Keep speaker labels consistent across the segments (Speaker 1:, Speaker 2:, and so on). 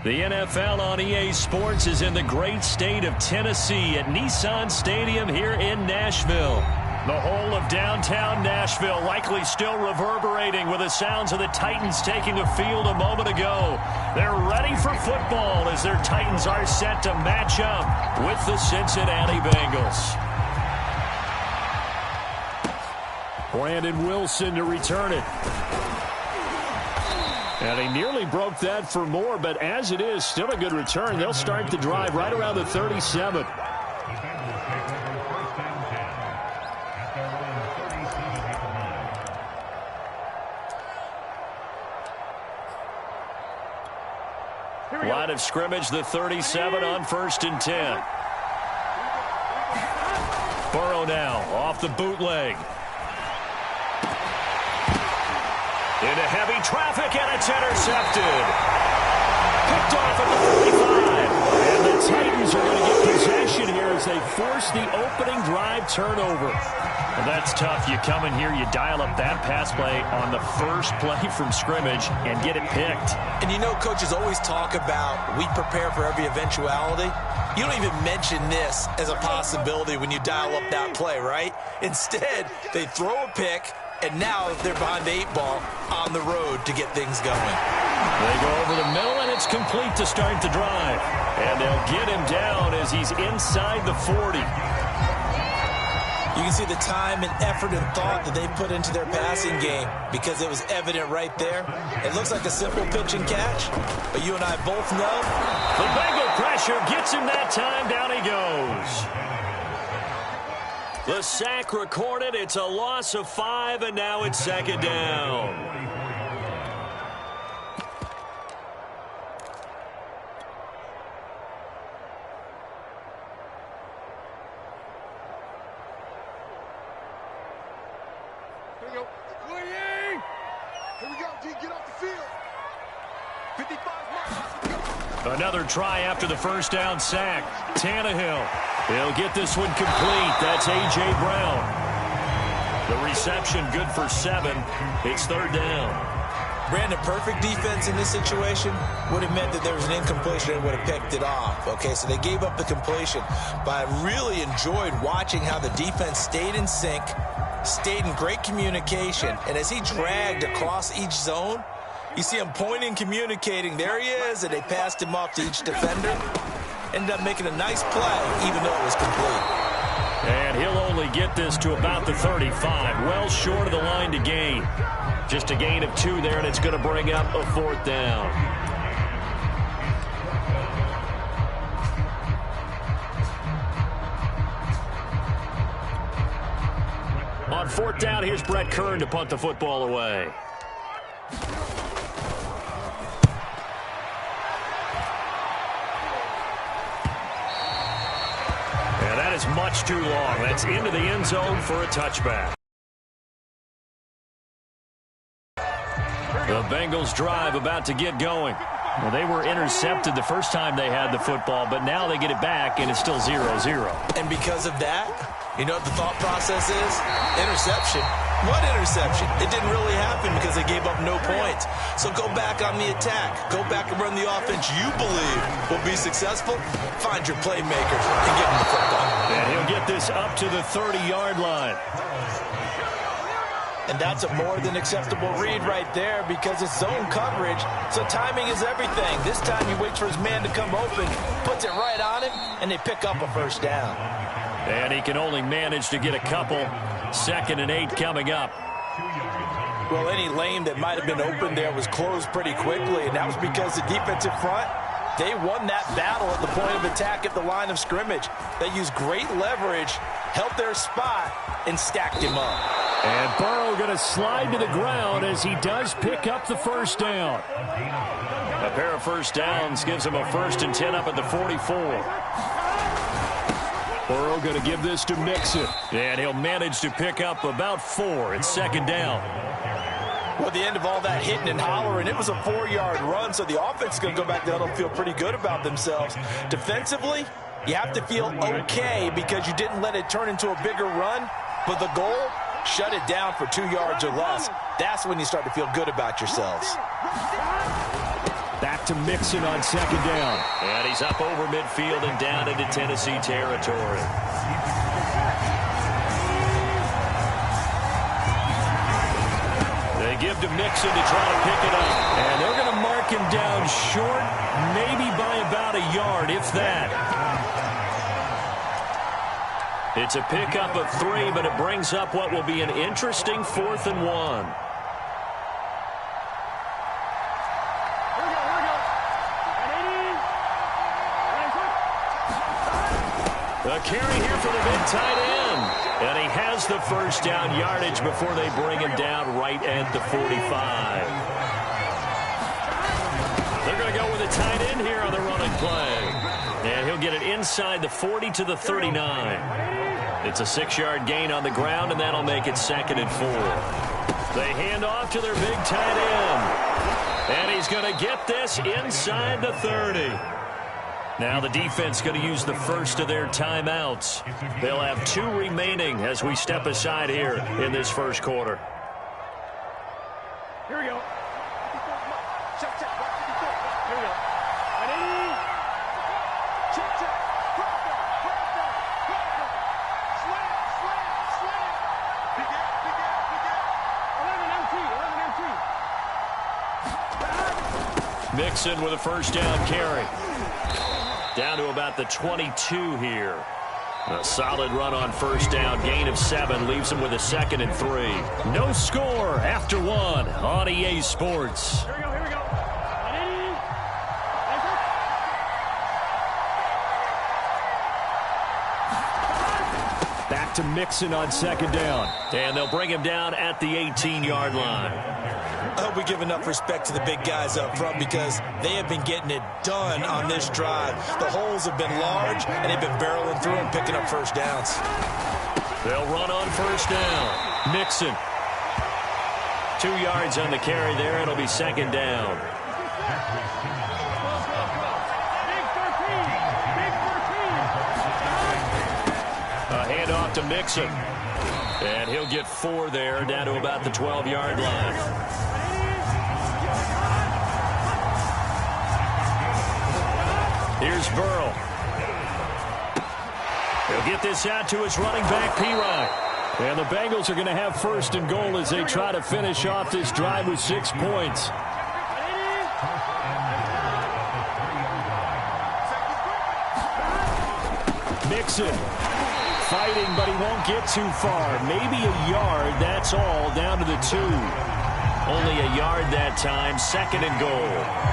Speaker 1: The NFL on EA Sports is in the great state of Tennessee at Nissan Stadium here in Nashville. The whole of downtown Nashville likely still reverberating with the sounds of the Titans taking the field a moment ago. They're ready for football as their Titans are set to match up with the Cincinnati Bengals. Brandon Wilson to return it. And he nearly broke that for more, but as it is, still a good return. They'll start the drive right around the 37. Line of scrimmage, the 37 on 1st and 10. Burrow now off the bootleg. Into heavy traffic, and it's intercepted. Picked off at the 45. And the Titans are going to get possession here as they force the opening drive turnover. Well, that's tough. You come in here, you dial up that pass play on the first play from scrimmage and get it picked.
Speaker 2: And you know, coaches always talk about we prepare for every eventuality. You don't even mention this as a possibility when you dial up that play, right? Instead, they throw a pick, and now they're behind the 8-ball on the road to get things going.
Speaker 1: They go over the middle, and it's complete to start the drive. And they'll get him down as he's inside the 40.
Speaker 2: You can see the time and effort and thought that they put into their passing game because it was evident right there. It looks like a simple pitch and catch, but you and I both know.
Speaker 1: The Bengal pressure gets him that time. Down he goes. The sack recorded. It's a loss of 5, and now it's 2nd down.
Speaker 3: Here we go. Here we go, D. Get off the field. 55 miles.
Speaker 1: Another try after the first down sack. Tannehill. He'll get this one complete. That's A.J. Brown. The reception good for 7. It's 3rd down.
Speaker 2: Brandon, perfect defense in this situation would have meant that there was an incompletion and would have picked it off. Okay, so they gave up the completion. But I really enjoyed watching how the defense stayed in sync, stayed in great communication, and as he dragged across each zone, you see him pointing, communicating. There he is, and they passed him off to each defender. Ended up making a nice play, even though it was complete.
Speaker 1: And he'll only get this to about the 35. Well short of the line to gain. Just a gain of 2 there, and it's going to bring up a 4th down. On 4th down, here's Brett Kern to punt the football away. And that is much too long. That's into the end zone for a touchback. The Bengals drive about to get going. Well, they were intercepted the first time they had the football, but now they get it back, and it's still 0-0.
Speaker 2: And because of that, you know what the thought process is? Interception. What interception? It didn't really happen because they gave up no points. So go back on the attack. Go back and run the offense you believe will be successful. Find your playmakers and give them the football.
Speaker 1: And he'll get this up to the 30-yard line.
Speaker 2: And that's a more than acceptable read right there because it's zone coverage, so timing is everything. This time he waits for his man to come open, puts it right on him, and they pick up a 1st down.
Speaker 1: And he can only manage to get a couple. 2nd and 8 coming up.
Speaker 2: Well, any lane that might have been open there was closed pretty quickly, and that was because the defensive front, they won that battle at the point of attack at the line of scrimmage. They used great leverage, held their spot, and stacked him up.
Speaker 1: And Burrow going to slide to the ground as he does pick up the 1st down. A pair of 1st downs gives him a 1st and 10 up at the 44. Burrow going to give this to Mixon. And he'll manage to pick up about 4. It's 2nd down.
Speaker 2: Well, at the end of all that hitting and hollering, it was a 4-yard run, so the offense is going to go back there and feel pretty good about themselves. Defensively, you have to feel okay because you didn't let it turn into a bigger run, but the goal, shut it down for 2 yards or less. That's when you start to feel good about yourselves.
Speaker 1: Back Back to Mixon on second down. And he's up over midfield and down into Tennessee territory. They give to Mixon to try to pick it up. And they're going to mark him down short, maybe by about a yard, if that. It's a pickup of 3, but it brings up what will be an interesting 4th and 1. A carry here for the big tight end. And he has the first down yardage before they bring him down right at the 45. They're going to go with a tight end here on the running play. And he'll get it inside the 40 to the 39. It's a 6-yard gain on the ground, and that'll make it 2nd and 4. They hand off to their big tight end. And he's going to get this inside the 30. Now the defense going to use the first of their timeouts. They'll have 2 remaining as we step aside here in this first quarter.
Speaker 3: Here we go. Check, check. Here we go. Check, check. Cross slant. Big gap. 11 MT.
Speaker 1: Mixon with a first down carry. Down to about the 22 here. A solid run on first down. Gain of 7 leaves him with a 2nd and 3. No score after 1 on EA Sports.
Speaker 3: Here we go.
Speaker 1: Back to Mixon on second down. And they'll bring him down at the 18-yard line.
Speaker 2: I hope we give enough respect to the big guys up front because they have been getting it done on this drive. The holes have been large, and they've been barreling through and picking up first downs.
Speaker 1: They'll run on first down. Mixon. 2 yards on the carry there. It'll be 2nd down. A handoff to Mixon. And he'll get 4 there, down to about the 12-yard line. Here's Burrow. He'll get this out to his running back, P-Ryan. And the Bengals are going to have 1st and goal as they try to finish off this drive with 6 points. Mixon. Fighting, but he won't get too far. Maybe a yard, that's all, down to the 2. Only a yard that time, 2nd and goal.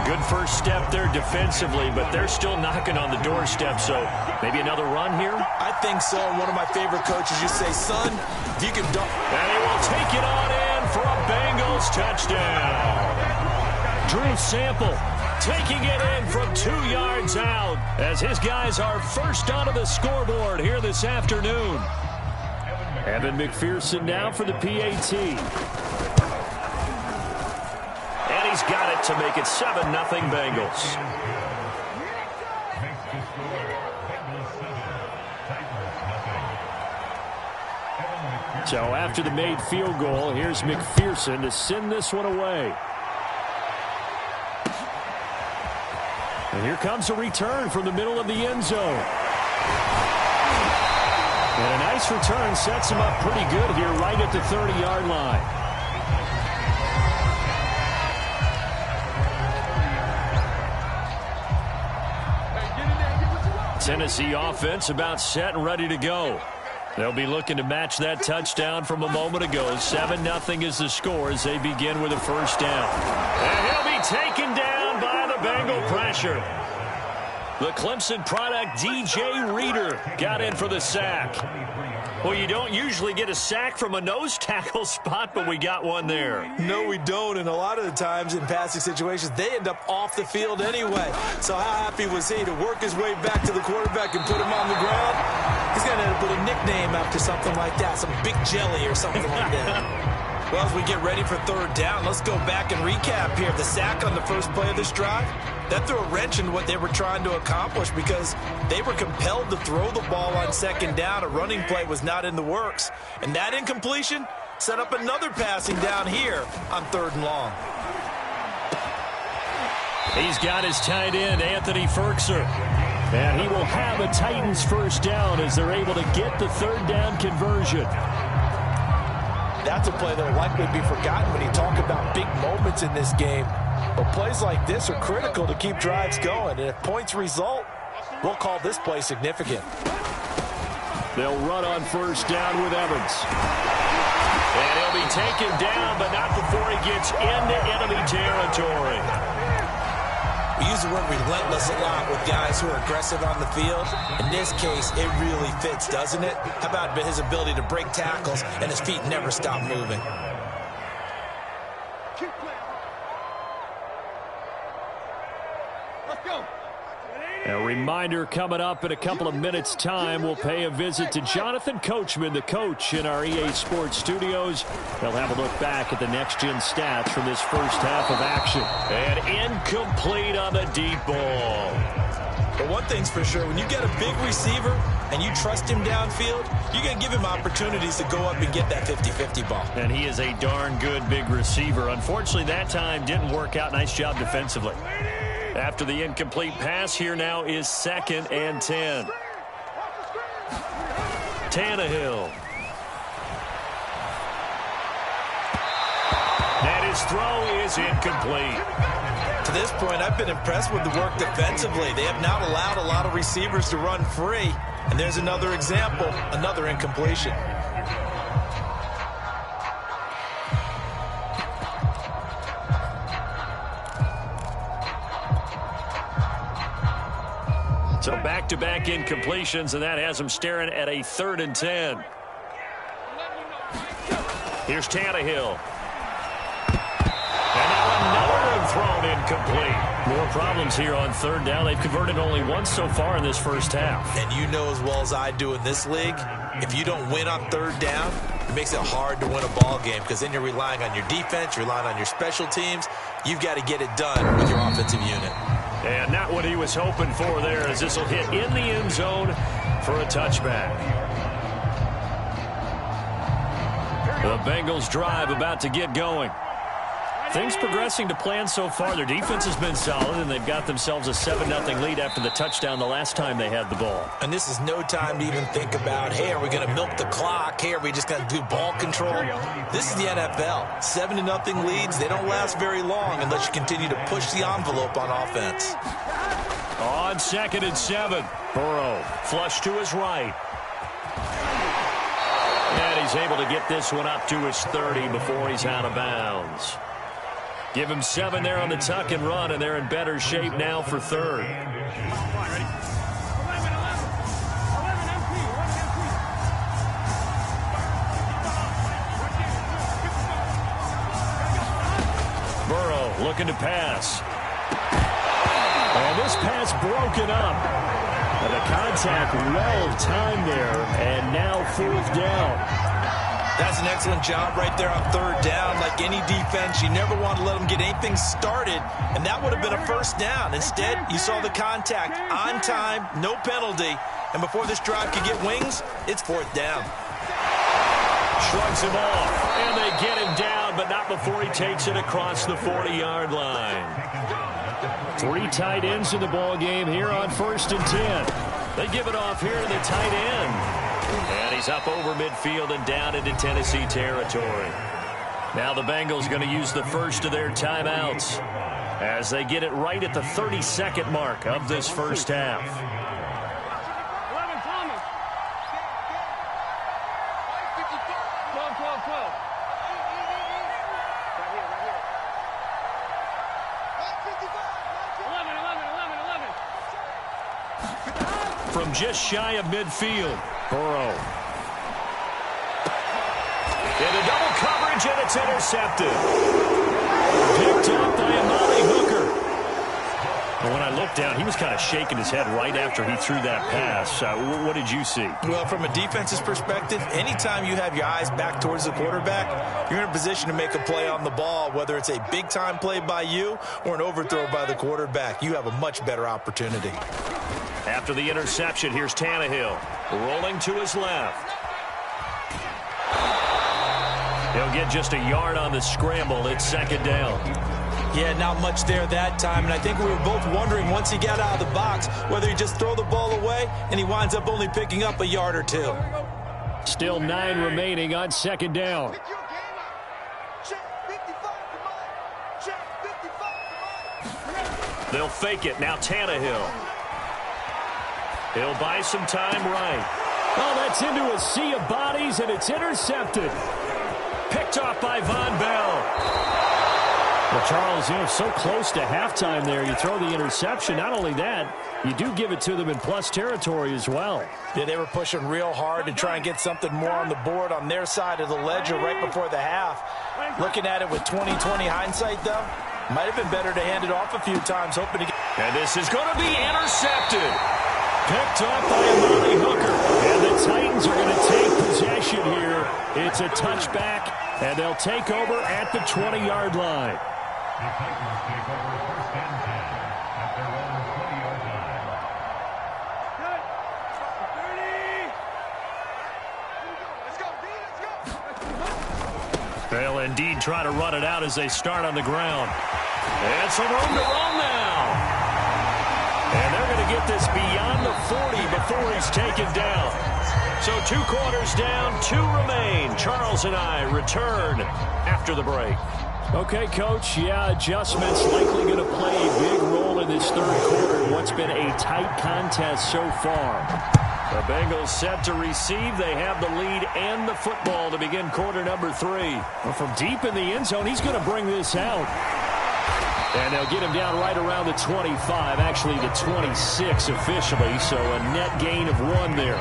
Speaker 1: Good first step there defensively, but they're still knocking on the doorstep, so maybe another run here?
Speaker 2: I think so. One of my favorite coaches used to say, son, if you can dunk.
Speaker 1: And he will take it on in for a Bengals touchdown. Drew Sample taking it in from 2 yards out as his guys are first onto the scoreboard here this afternoon. Evan McPherson now for the PAT. And he's got it to make it 7-0 Bengals. So after the made field goal, here's McPherson to send this one away. And here comes a return from the middle of the end zone. And a nice return sets him up pretty good here right at the 30-yard line. Tennessee offense about set and ready to go. They'll be looking to match that touchdown from a moment ago. 7-0 is the score as they begin with a first down. And he'll be taken down by the Bengal pressure. The Clemson product, DJ Reader, got in for the sack. Well, you don't usually get a sack from a nose tackle spot, but we got one there.
Speaker 2: No, we don't, and a lot of the times in passing situations, they end up off the field anyway. So how happy was he to work his way back to the quarterback and put him on the ground? He's going to end up with a nickname after something like that, some Big Jelly or something like that. Well, as we get ready for third down, let's go back and recap here. The sack on the first play of this drive, that threw a wrench in what they were trying to accomplish because they were compelled to throw the ball on second down. A running play was not in the works. And that incompletion set up another passing down here on 3rd and long.
Speaker 1: He's got his tight end, Anthony Ferkser. And he will have a Titans first down as they're able to get the third down conversion.
Speaker 2: That's a play that will likely be forgotten when you talk about big moments in this game. But plays like this are critical to keep drives going. And if points result, we'll call this play significant.
Speaker 1: They'll run on first down with Evans. And he'll be taken down, but not before he gets into enemy territory.
Speaker 2: We use the word relentless a lot with guys who are aggressive on the field. In this case, it really fits, doesn't it? How about his ability to break tackles and his feet never stop moving?
Speaker 3: Let's go.
Speaker 1: A reminder coming up in a couple of minutes' time. We'll pay a visit to Jonathan Coachman, the coach in our EA Sports studios. They'll have a look back at the next-gen stats from this first half of action. And incomplete on the deep ball.
Speaker 2: But one thing's for sure, when you get a big receiver and you trust him downfield, you're going to give him opportunities to go up and get that 50-50 ball.
Speaker 1: And he is a darn good big receiver. Unfortunately, that time didn't work out. Nice job defensively. After the incomplete pass, here now is 2nd and 10. Tannehill. And his throw is incomplete.
Speaker 2: To this point, I've been impressed with the work defensively. They have not allowed a lot of receivers to run free. And there's another example, another incompletion.
Speaker 1: So back-to-back incompletions, and that has him staring at a 3rd and 10. Here's Tannehill. And now another one thrown incomplete. More problems here on 3rd down. They've converted only once so far in this first half.
Speaker 2: And you know as well as I do in this league, if you don't win on 3rd down, it makes it hard to win a ball game because then you're relying on your defense, you're relying on your special teams. You've got to get it done with your offensive unit.
Speaker 1: And not what he was hoping for there, as this will hit in the end zone for a touchback. The Bengals drive about to get going. Things progressing to plan so far. Their defense has been solid, and they've got themselves a 7-0 lead after the touchdown the last time they had the ball.
Speaker 2: And this is no time to even think about, hey, are we going to milk the clock? Hey, are we just going to do ball control? This is the NFL. 7-0 leads, they don't last very long unless you continue to push the envelope on offense.
Speaker 1: On 2nd and 7, Burrow flush to his right. And he's able to get this one up to his 30 before he's out of bounds. Give him 7 there on the tuck and run, and they're in better shape now for 3rd. Burrow looking to pass. And this pass broken up. And the contact well timed there, and now 4th down.
Speaker 2: That's an excellent job right there on 3rd down. Like any defense, you never want to let them get anything started, and that would have been a first down. Instead, you saw the contact on time, no penalty, and before this drive could get wings, it's 4th down.
Speaker 1: Shrugs him off, and they get him down, but not before he takes it across the 40-yard line. 3 tight ends in the ball game here on 1st and 10. They give it off here to the tight end. And he's up over midfield and down into Tennessee territory. Now the Bengals going to use the first of their timeouts as they get it right at the 32nd mark of this first half.
Speaker 3: 11, Thomas. 12, 12, 12.
Speaker 1: From just shy of midfield, Burrow. Into double coverage, and it's intercepted. Picked up by Amari Hooker. And when I looked down, he was kind of shaking his head right after he threw that pass. What did you see?
Speaker 2: Well, from a defense's perspective, anytime you have your eyes back towards the quarterback, you're in a position to make a play on the ball, whether it's a big-time play by you or an overthrow by the quarterback. You have a much better opportunity.
Speaker 1: After the interception, here's Tannehill rolling to his left. He'll get just a yard on the scramble. It's 2nd down.
Speaker 2: Yeah, not much there that time, and I think we were both wondering once he got out of the box whether he just throw the ball away, and he winds up only picking up a yard or two.
Speaker 1: Still 9 remaining on second down. They'll fake it. Now Tannehill. He'll buy some time right. Oh, that's into a sea of bodies, and it's intercepted. Picked off by Von Bell. Well, Charles, you're so close to halftime there. You throw the interception. Not only that, you do give it to them in plus territory as well.
Speaker 2: Yeah, they were pushing real hard to try and get something more on the board on their side of the ledger right before the half. Looking at it with 20/20 hindsight, though, might have been better to hand it off a few times, hoping to get...
Speaker 1: And this is going to be intercepted. Picked up by Amari Hooker. And the Titans are going to take possession here. It's a touchback, and they'll take over at the 20-yard line.
Speaker 4: The Titans take over first and 10 at their own 20-yard line.
Speaker 1: They'll indeed try to run it out as they start on the ground. And some room to run now. And they're going to get this beyond the 40 before he's taken down. So 2 quarters down, 2 remain. Charles and I return after the break. Okay, Coach, yeah, adjustments likely going to play a big role in this third quarter in what's been a tight contest so far. The Bengals set to receive. They have the lead and the football to begin quarter number 3. Well, from deep in the end zone, he's going to bring this out. And they'll get him down right around the 25, actually the 26 officially, so a net gain of 1 there.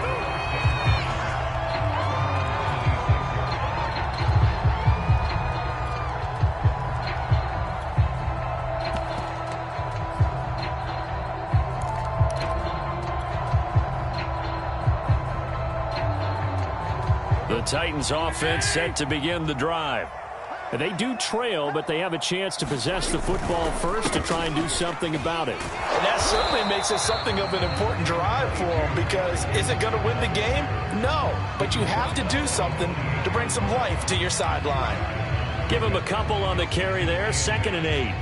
Speaker 1: The Titans offense set to begin the drive. They do trail, but they have a chance to possess the football first to try and do something about it.
Speaker 2: And that certainly makes it something of an important drive for them, because is it going to win the game? No, but you have to do something to bring some life to your sideline.
Speaker 1: Give him a couple on the carry there, 2nd and 8.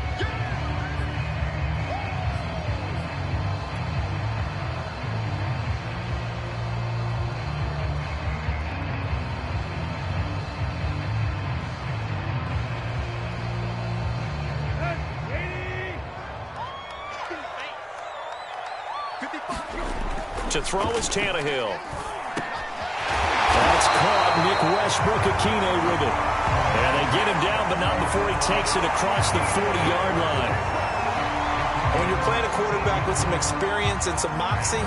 Speaker 1: To throw is Tannehill. That's caught. Nick Westbrook-Akine with it. And they get him down, but not before he takes it across the 40-yard line.
Speaker 2: When you're playing a quarterback with some experience and some moxie,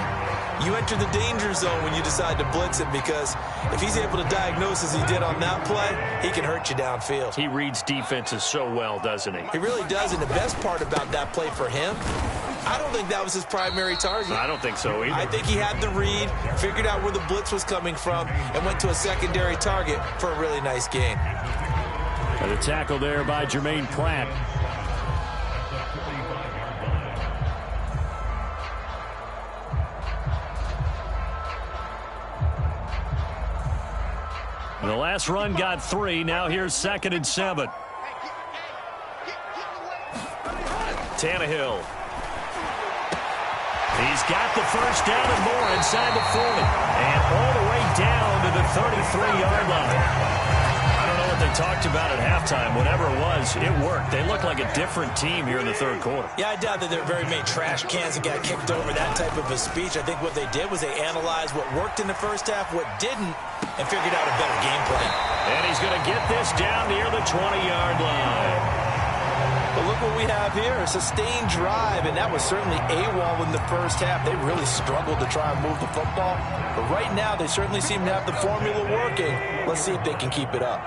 Speaker 2: you enter the danger zone when you decide to blitz him, because if he's able to diagnose as he did on that play, he can hurt you downfield.
Speaker 1: He reads defenses so well, doesn't he?
Speaker 2: He really does, and the best part about that play for him, I don't think that was his primary target.
Speaker 1: I don't think so either.
Speaker 2: I think he had the read, figured out where the blitz was coming from, and went to a secondary target for a really nice gain.
Speaker 1: And the tackle there by Jermaine Pratt. The last run got 3. Now here's 2nd and 7. Tannehill. He's got the first down and more inside the 40. And all the way down to the 33-yard line. I don't know what they talked about at halftime. Whatever it was, it worked. They look like a different team here in the third quarter.
Speaker 2: Yeah, I doubt that there are very many trash cans that got kicked over that type of a speech. I think what they did was they analyzed what worked in the first half, what didn't, and figured out a better game plan.
Speaker 1: And he's going to get this down near the 20-yard line.
Speaker 2: But look what we have here, a sustained drive, and that was certainly AWOL in the first half. They really struggled to try and move the football. But right now, they certainly seem to have the formula working. Let's see if they can keep it up.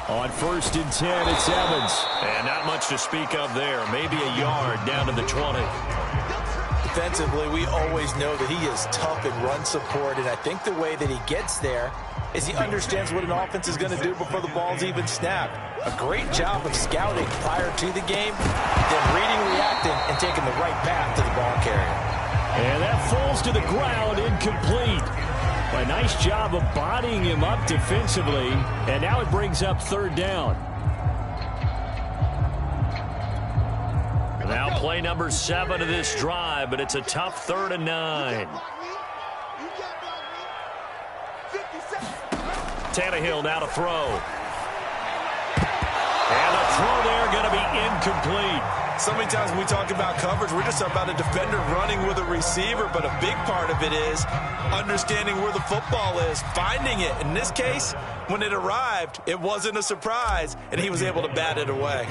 Speaker 1: On 1st and 10, it's Evans. And not much to speak of there. Maybe a yard down to the 20.
Speaker 2: Defensively, we always know that he is tough in run support, and I think the way that he gets there is he understands what an offense is going to do before the ball's even snapped. A great job of scouting prior to the game, then reading, reacting, and taking the right path to the ball carrier.
Speaker 1: And that falls to the ground, incomplete. A nice job of bodying him up defensively, and now it brings up 3rd down. Now play number 7 of this drive, but it's a tough 3rd and 9. Tannehill now to throw. And a throw there going to be incomplete.
Speaker 2: So many times when we talk about coverage, we're just about a defender running with a receiver, but a big part of it is understanding where the football is, finding it. In this case, when it arrived, it wasn't a surprise, and he was able to bat it away.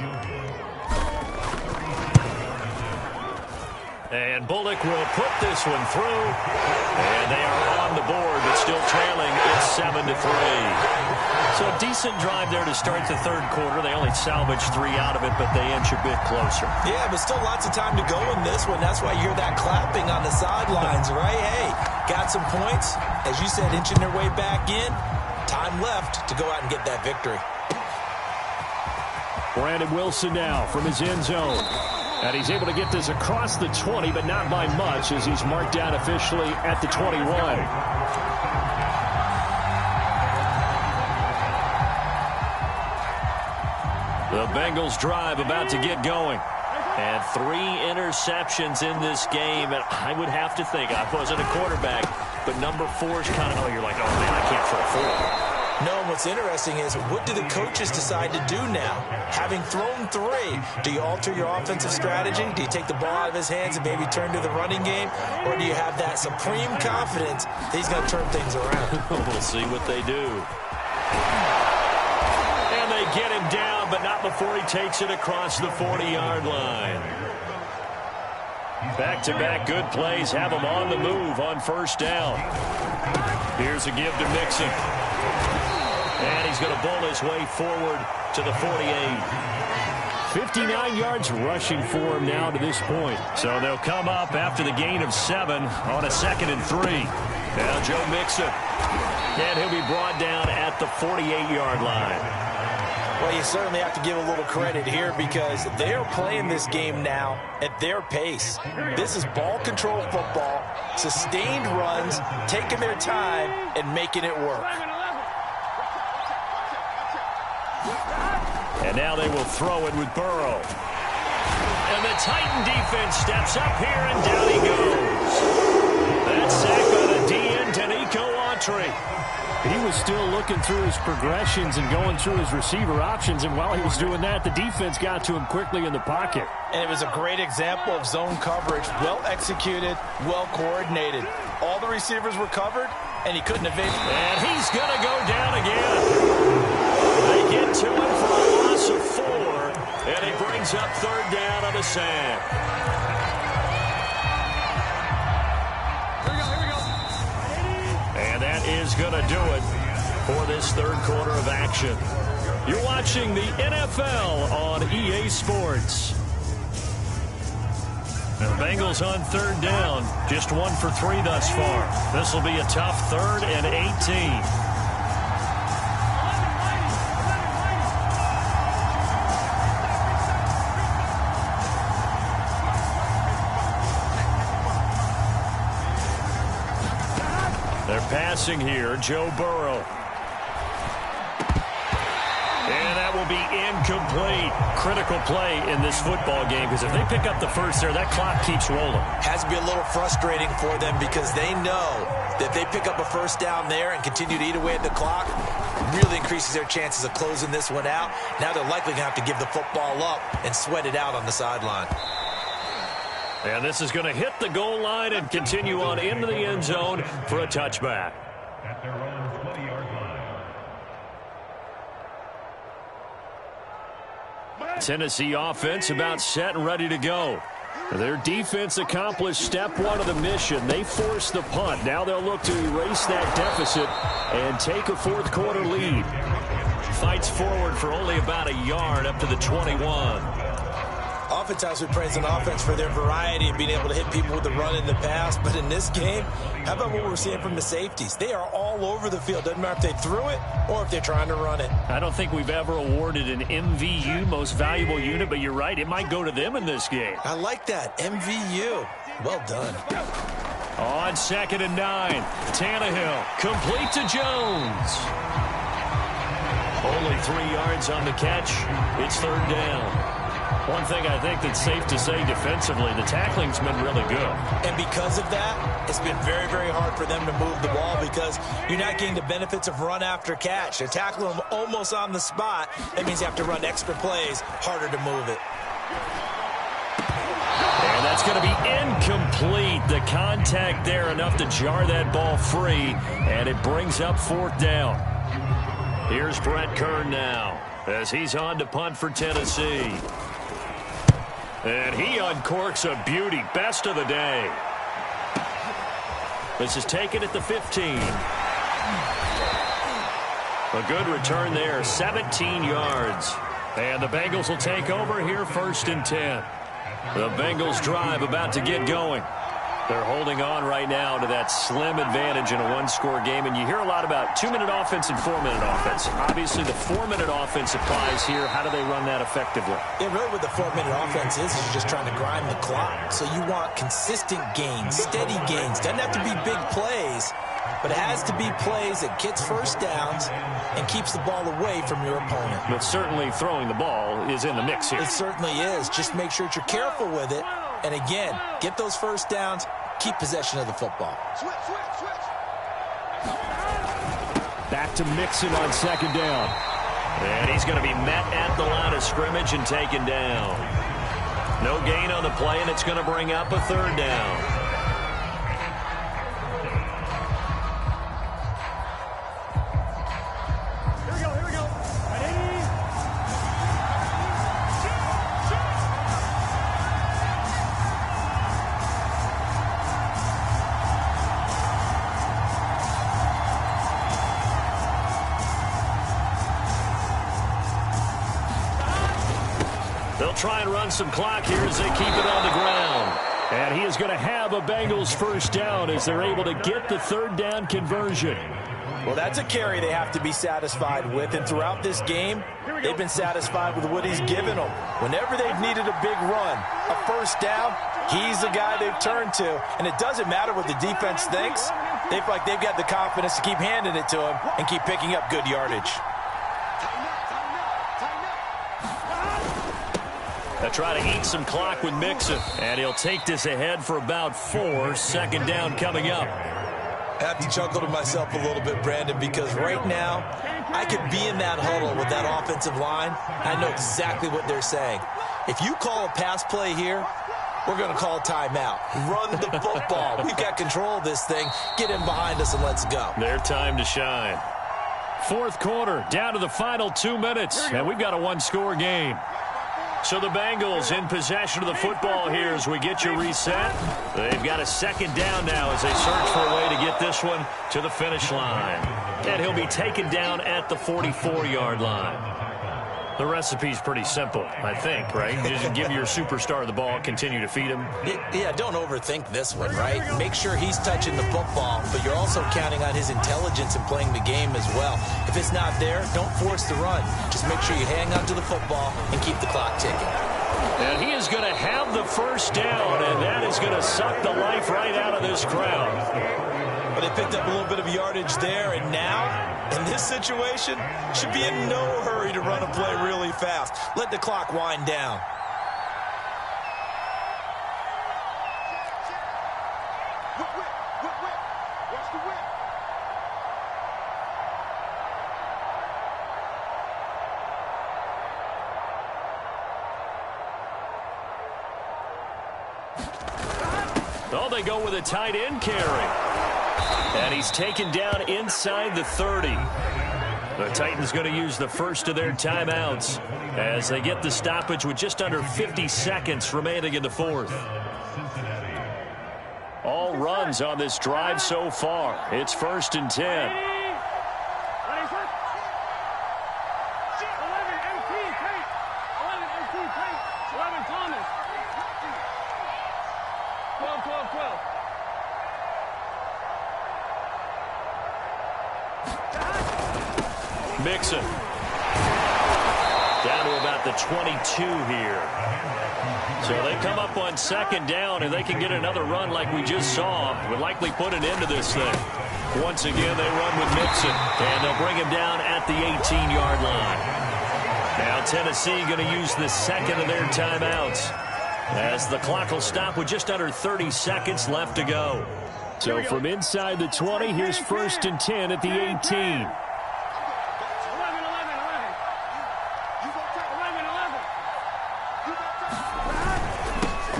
Speaker 1: And Bullock will put this one through. And they are on the board, but still trailing. It's 7-3. So a decent drive there to start the 3rd quarter. They only salvaged 3 out of it, but they inch a bit closer.
Speaker 2: Yeah, but still lots of time to go in this one. That's why you hear that clapping on the sidelines, right? Hey, got some points. As you said, inching their way back in. Time left to go out and get that victory.
Speaker 1: Brandon Wilson now from his end zone. And he's able to get this across the 20, but not by much, as he's marked down officially at the 21. The Bengals drive about to get going. And 3 interceptions in this game. And I would have to think, I wasn't a quarterback, but number 4 is kind of, you're like, oh, man, I can't throw 4.
Speaker 2: No, what's interesting is, what do the coaches decide to do now? Having thrown 3, do you alter your offensive strategy? Do you take the ball out of his hands and maybe turn to the running game? Or do you have that supreme confidence that he's going to turn things around?
Speaker 1: We'll see what they do. And they get him down, but not before he takes it across the 40-yard line. Back-to-back good plays have him on the move on 1st down. Here's a give to Mixon. And he's going to bowl his way forward to the 48. 59 yards rushing for him now to this point. So they'll come up after the gain of 7 on a 2nd and 3. Now Joe Mixon. And he'll be brought down at the 48-yard line.
Speaker 2: Well, you certainly have to give a little credit here because they're playing this game now at their pace. This is ball control football, sustained runs, taking their time, and making it work.
Speaker 1: And now they will throw it with Burrow. And the Titan defense steps up here, and down he goes. That sack by the DN, Danico Autry. He was still looking through his progressions and going through his receiver options, and while he was doing that, the defense got to him quickly in the pocket.
Speaker 2: And it was a great example of zone coverage, well executed, well coordinated. All the receivers were covered, and he couldn't evade.
Speaker 1: And he's going to go down again. They get to him for a loss of 4, and he brings up 3rd down on a sack. And that is going to do it for this 3rd quarter of action. You're watching the NFL on EA Sports. The Bengals on 3rd down, just 1 for 3 thus far. This will be a tough 3rd and 18. They're passing here, Joe Burrow. And that will be incomplete. Critical play in this football game, because if they pick up the first there, that clock keeps rolling.
Speaker 2: Has to be a little frustrating for them because they know that if they pick up a 1st down there and continue to eat away at the clock, really increases their chances of closing this one out. Now they're likely going to have to give the football up and sweat it out on the sideline.
Speaker 1: And this is going to hit the goal line and continue on into the end zone for a touchback.
Speaker 4: At their own 20-yard line.
Speaker 1: Tennessee offense about set and ready to go. Their defense accomplished step 1 of the mission. They forced the punt. Now they'll look to erase that deficit and take a 4th quarter lead. Fights forward for only about a yard up to the 21.
Speaker 2: Oftentimes we praise an offense for their variety of being able to hit people with the run in the pass, but in this game, how about what we're seeing from the safeties? They are all over the field. Doesn't matter if they threw it or if they're trying to run it.
Speaker 1: I don't think we've ever awarded an MVU, most valuable unit, but you're right, it might go to them in this game.
Speaker 2: I like that, MVU. Well done.
Speaker 1: On 2nd and 9, Tannehill complete to Jones. Only 3 yards on the catch. It's 3rd down. One thing I think that's safe to say defensively, the tackling's been really good.
Speaker 2: And because of that, it's been very, very hard for them to move the ball because you're not getting the benefits of run after catch. They're tackling them almost on the spot. That means you have to run extra plays, harder to move it.
Speaker 1: And that's going to be incomplete. The contact there enough to jar that ball free, and it brings up 4th down. Here's Brett Kern now as he's on to punt for Tennessee. And he uncorks a beauty. Best of the day. This is taken at the 15. A good return there, 17 yards. And the Bengals will take over here 1st and 10. The Bengals drive about to get going. They're holding on right now to that slim advantage in a one-score game. And you hear a lot about 2-minute offense and 4-minute offense. Obviously, the 4-minute offense applies here. How do they run that effectively?
Speaker 2: Yeah, really what the 4-minute offense is you're just trying to grind the clock. So you want consistent gains, steady gains. Doesn't have to be big plays, but it has to be plays that gets first downs and keeps the ball away from your opponent.
Speaker 1: But certainly throwing the ball is in the mix here.
Speaker 2: It certainly is. Just make sure that you're careful with it. And again, get those first downs, keep possession of the football.
Speaker 3: Switch.
Speaker 1: Back to Mixon on 2nd down. And he's going to be met at the line of scrimmage and taken down. No gain on the play, and it's going to bring up a 3rd down. Try and run some clock here as they keep it on the ground. And he is going to have a Bengals 1st down as they're able to get the 3rd down conversion.
Speaker 2: Well, that's a carry they have to be satisfied with. And throughout this game, they've been satisfied with what he's given them. Whenever they've needed a big run, a 1st down, he's the guy they've turned to. And it doesn't matter what the defense thinks. They've got the confidence to keep handing it to him and keep picking up good yardage.
Speaker 1: They'll try to eat some clock with Mixon. And he'll take this ahead for about 4. 2nd down coming up.
Speaker 2: I have to chuckle to myself a little bit, Brandon, because right now I could be in that huddle with that offensive line. I know exactly what they're saying. If you call a pass play here, we're going to call a timeout. Run the football. We've got control of this thing. Get in behind us and let's go.
Speaker 1: Their time to shine. 4th quarter, down to the final 2 minutes. And we've got a one-score game. So the Bengals in possession of the football here as we get you reset. They've got a 2nd down now as they search for a way to get this one to the finish line. And he'll be taken down at the 44-yard line. The recipe's pretty simple, I think, right? Just give your superstar the ball, continue to feed him.
Speaker 2: Yeah, don't overthink this one, right? Make sure he's touching the football, but you're also counting on his intelligence in playing the game as well. If it's not there, don't force the run. Just make sure you hang on to the football and keep the clock ticking.
Speaker 1: And he is going to have the 1st down, and that is going to suck the life right out of this crowd.
Speaker 2: But they picked up a little bit of yardage there, and now, in this situation, should be in no hurry to run a play really fast. Let the clock wind down.
Speaker 3: Watch the whip.
Speaker 1: Oh, they go with a tight end carry. And he's taken down inside the 30. The Titans going to use the first of their timeouts as they get the stoppage with just under 50 seconds remaining in the 4th. All runs on this drive so far. It's 1st and 10. Mixon. Down to about the 22 here. So they come up on 2nd down, and they can get another run like we just saw. Would likely put an end to this thing. Once again, they run with Mixon, and they'll bring him down at the 18-yard line. Now Tennessee going to use the second of their timeouts, as the clock will stop with just under 30 seconds left to go. So from inside the 20, here's 1st and 10 at the 18.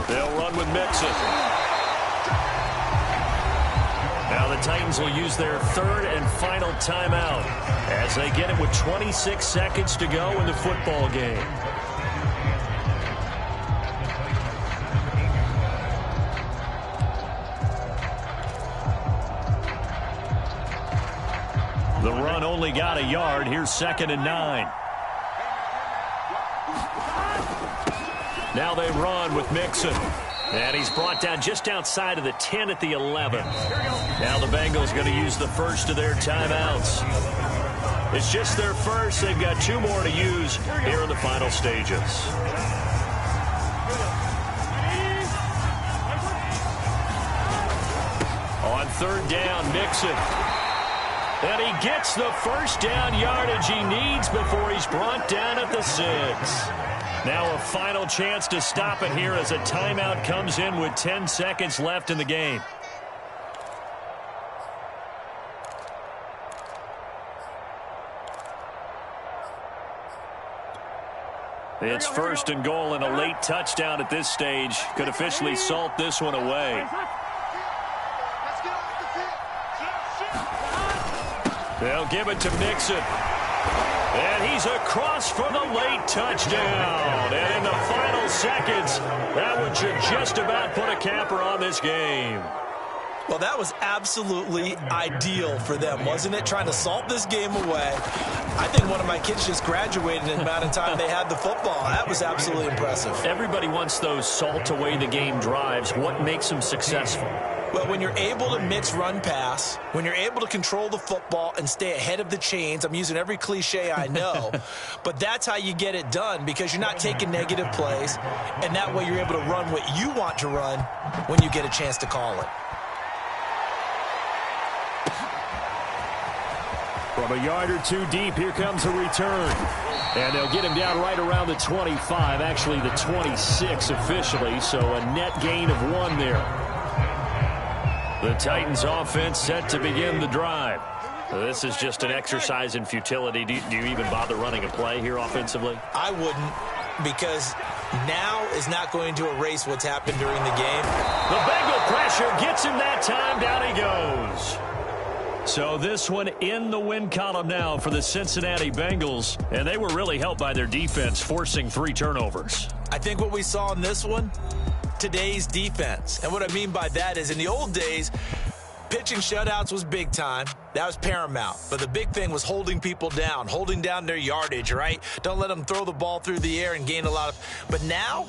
Speaker 1: They'll run with Mixon. Now the Titans will use their 3rd and final timeout as they get it with 26 seconds to go in the football game. The run only got a yard. Here's 2nd and 9. Now they run with Mixon. And he's brought down just outside of the 10 at the 11. Now the Bengals going to use the first of their timeouts. It's just their first. They've got 2 more to use here in the final stages. On 3rd down, Mixon. And he gets the first down yardage he needs before he's brought down at the 6. Now a final chance to stop it here as a timeout comes in with 10 seconds left in the game. It's 1st and goal, and a late touchdown at this stage could officially salt this one away. They'll give it to Mixon. And he's across for the late touchdown. And in the final seconds, that one should just about put a capper on this game.
Speaker 2: Well, that was absolutely ideal for them, wasn't it? Trying to salt this game away. I think one of my kids just graduated in the amount of time they had the football. That was absolutely impressive.
Speaker 1: Everybody wants those salt away the game drives. What makes them successful?
Speaker 2: Well, when you're able to mix run pass, when you're able to control the football and stay ahead of the chains, I'm using every cliche I know, but that's how you get it done, because you're not taking negative plays, and that way you're able to run what you want to run when you get a chance to call it.
Speaker 1: From a yard or 2 deep, here comes a return. And they'll get him down right around the 25, actually the 26 officially, so a net gain of 1 there. The Titans offense set to begin the drive. This is just an exercise in futility. Do you even bother running a play here offensively?
Speaker 2: I wouldn't, because now is not going to erase what's happened during the game.
Speaker 1: The Bengal pressure gets him that time. Down he goes. So this one in the win column now for the Cincinnati Bengals, and they were really helped by their defense forcing 3 turnovers.
Speaker 2: I think what we saw in this one, today's defense. And what I mean by that is, in the old days, pitching shutouts was big time. That was paramount. But the big thing was holding people down, holding down their yardage, right? Don't let them throw the ball through the air and gain a lot of... But now,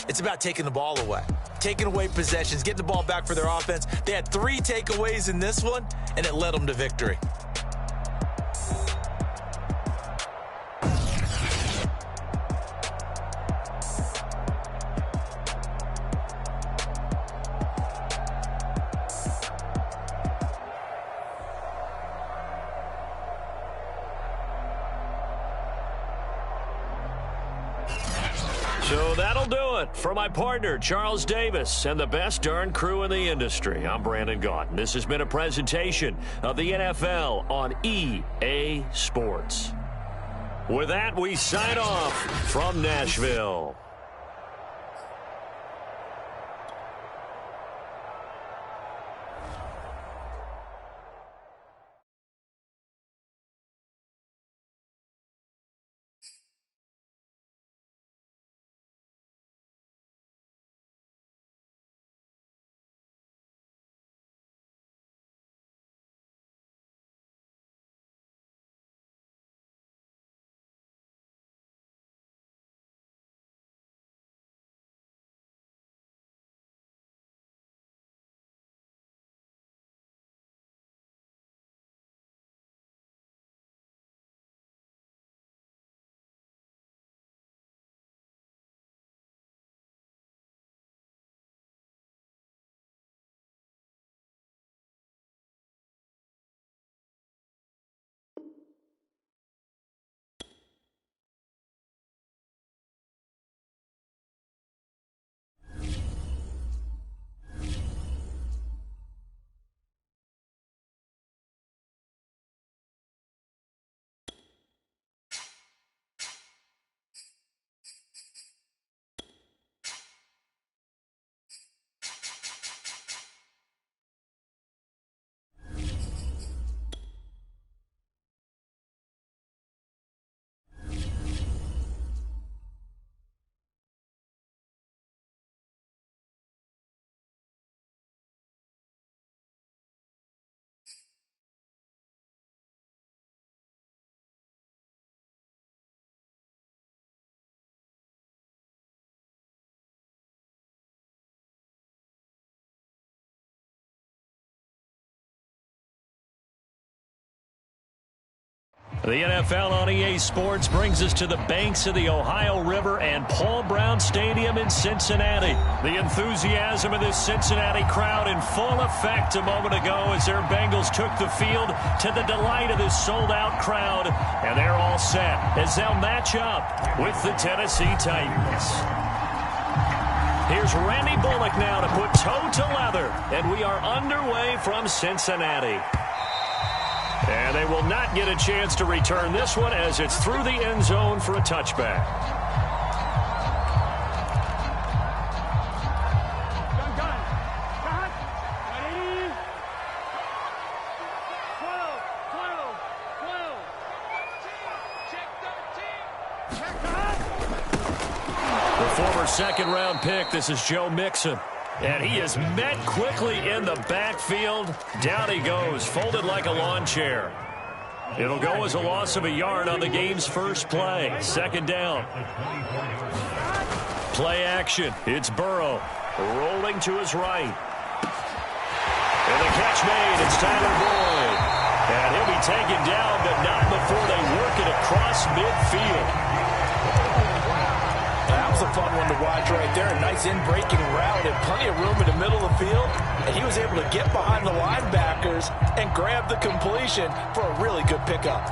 Speaker 2: it's about taking the ball away. Taking away possessions, getting the ball back for their offense. They had 3 takeaways in this one, and it led them to victory.
Speaker 1: So that'll do it for my partner, Charles Davis, and the best darn crew in the industry. I'm Brandon Gaudin. This has been a presentation of the NFL on EA Sports. With that, we sign off from Nashville. The NFL on EA Sports brings us to the banks of the Ohio River and Paul Brown Stadium in Cincinnati. The enthusiasm of this Cincinnati crowd in full effect a moment ago as their Bengals took the field to the delight of this sold-out crowd. And they're all set as they'll match up with the Tennessee Titans. Here's Randy Bullock now to put toe to leather. And we are underway from Cincinnati. And they will not get a chance to return this one as it's through the end zone for a touchback. The former second-round pick, this is Joe Mixon. And he is met quickly in the backfield. Down he goes, folded like a lawn chair. It'll go as a loss of a yard on the game's first play. Second down. Play action. It's Burrow rolling to his right. And the catch made. It's Tyler Boyd. And he'll be taken down, but not before they work it across midfield.
Speaker 2: That was a fun one to watch right there. A nice in-breaking route and plenty of room in the middle of the field. And he was able to get behind the linebackers and grab the completion for a really good pickup.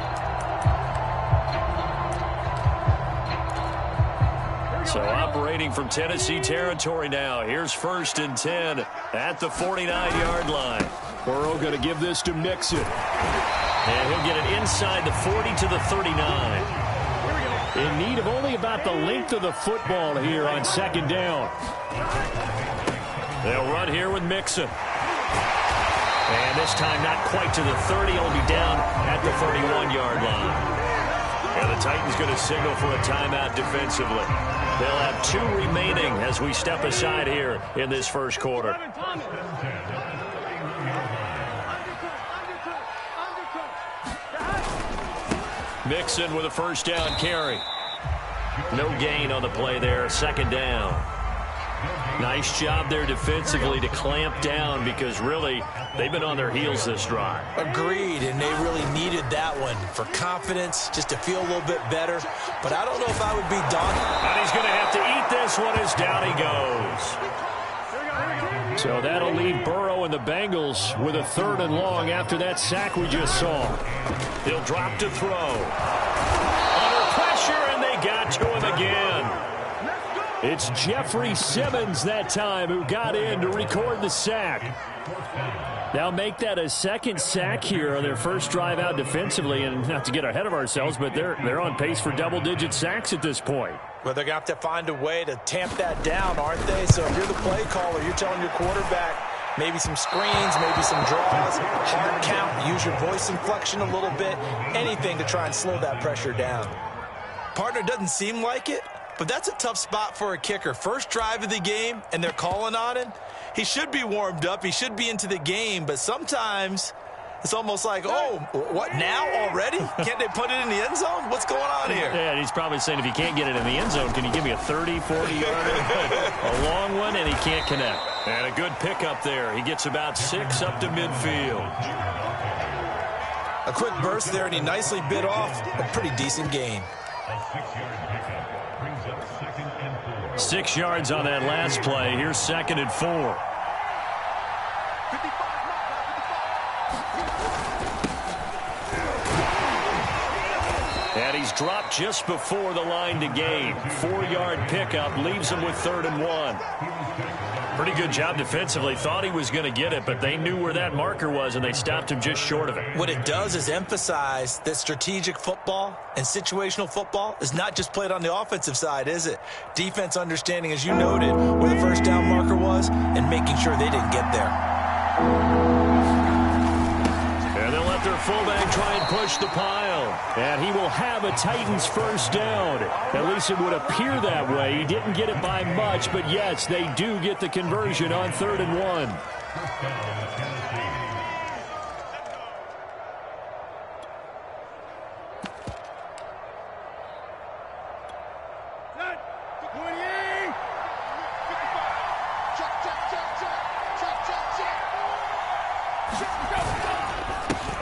Speaker 1: So operating from Tennessee territory now. Here's 1st and 10 at the 49-yard line. Burrow going to give this to Mixon. And he'll get it inside the 40 to the 39. In need of only about the length of the football here on second down. They'll run here with Mixon. And this time not quite to the 30. He'll be down at the 31-yard line. And the Titans going to signal for a timeout defensively. They'll have 2 remaining as we step aside here in this first quarter. Mixon with a first down carry. No gain on the play there. Second down. Nice job there defensively to clamp down because really they've been on their heels this drive.
Speaker 2: Agreed, and they really needed that one for confidence, just to feel a little bit better. But I don't know if I would be daunted.
Speaker 1: And he's going to have to eat this one as down he goes. So that'll leave Burrow and the Bengals with a 3rd and long after that sack we just saw. He'll drop to throw. Under pressure, and they got to him again. It's Jeffrey Simmons that time who got in to record the sack. They'll make that a second sack here on their first drive out defensively, and not to get ahead of ourselves, but they're on pace for double-digit sacks at this point.
Speaker 2: Well, they're going to have to find a way to tamp that down, aren't they? So if you're the play caller, you're telling your quarterback maybe some screens, maybe some draws, hard count, use your voice inflection a little bit, anything to try and slow that pressure down. Partner, doesn't seem like it, but that's a tough spot for a kicker. First drive of the game, and they're calling on him. He should be warmed up. He should be into the game, but sometimes it's almost like, oh, what, now already? Can't they put it in the end zone? What's going on here?
Speaker 1: Yeah, and he's probably saying if you can't get it in the end zone, can you give me a 30, 40-yarder? A long one, and he can't connect. And a good pickup there. He gets about 6 up to midfield.
Speaker 2: A quick burst there, and he nicely bit off a pretty decent gain.
Speaker 4: A 6-yard pickup brings up 2nd and 4.
Speaker 1: 6 yards on that last play. Here's 2nd and 4. And he's dropped just before the line to gain. 4-yard pickup leaves him with 3rd and 1. Pretty good job defensively. Thought he was going to get it, but they knew where that marker was, and they stopped him just short of it.
Speaker 2: What it does is emphasize that strategic football and situational football is not just played on the offensive side, is it? Defense understanding, as you noted, where the first down marker was and making sure they didn't get there.
Speaker 1: And they'll let their fullback try and push the pile. And he will have a Titans first down. At least it would appear that way. He didn't get it by much, but yes, they do get the conversion on 3rd and 1.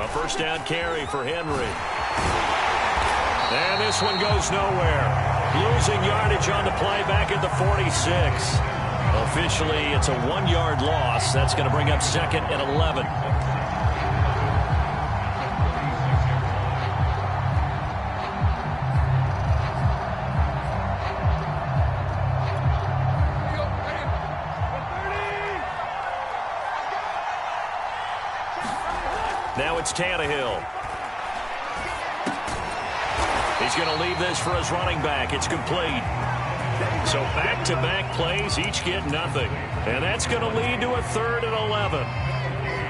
Speaker 1: A first down carry for Henry. And this one goes nowhere. Losing yardage on the play back at the 46. Officially, it's a 1-yard loss. That's going to bring up second and 11. Now it's Tannehill. He's going to leave this for his running back. It's complete. So back-to-back plays, each get nothing. And that's going to lead to a 3rd and 11.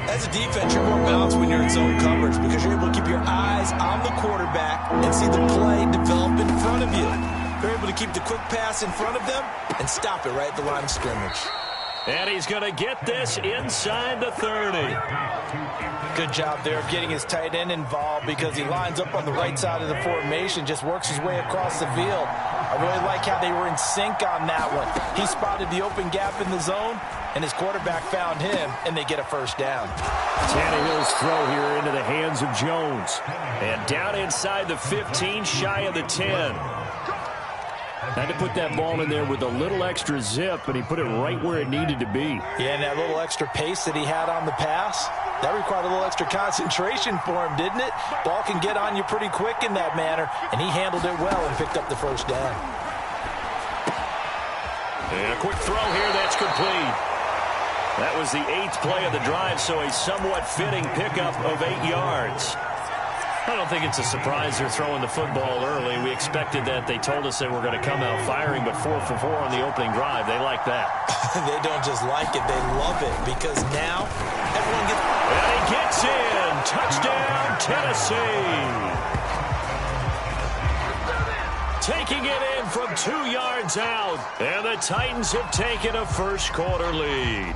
Speaker 2: As a defense, you're more balanced when you're in zone coverage because you're able to keep your eyes on the quarterback and see the play develop in front of you. You're able to keep the quick pass in front of them and stop it right at the line of scrimmage.
Speaker 1: And he's going to get this inside the 30.
Speaker 2: Good job there of getting his tight end involved because he lines up on the right side of the formation, just works his way across the field. I really like how they were in sync on that one. He spotted the open gap in the zone, and his quarterback found him, and they get a first down.
Speaker 1: Tannehill's throw here into the hands of Jones. And down inside the 15, shy of the 10. Had to put that ball in there with a little extra zip, and he put it right where it needed to be.
Speaker 2: Yeah, and that little extra pace that he had on the pass, that required a little extra concentration for him, didn't it? Ball can get on you pretty quick in that manner, and he handled it well and picked up the first down.
Speaker 1: And a quick throw here, that's complete. That was the 8th play of the drive, so a somewhat fitting pickup of 8 yards. I don't think it's a surprise they're throwing the football early. We expected that. They told us they were going to come out firing, but 4 for 4 on the opening drive. They like that.
Speaker 2: They don't just like it, they love it, because now everyone gets...
Speaker 1: And he gets in. Touchdown, Tennessee. Taking it in from 2 yards out. And the Titans have taken a first-quarter lead.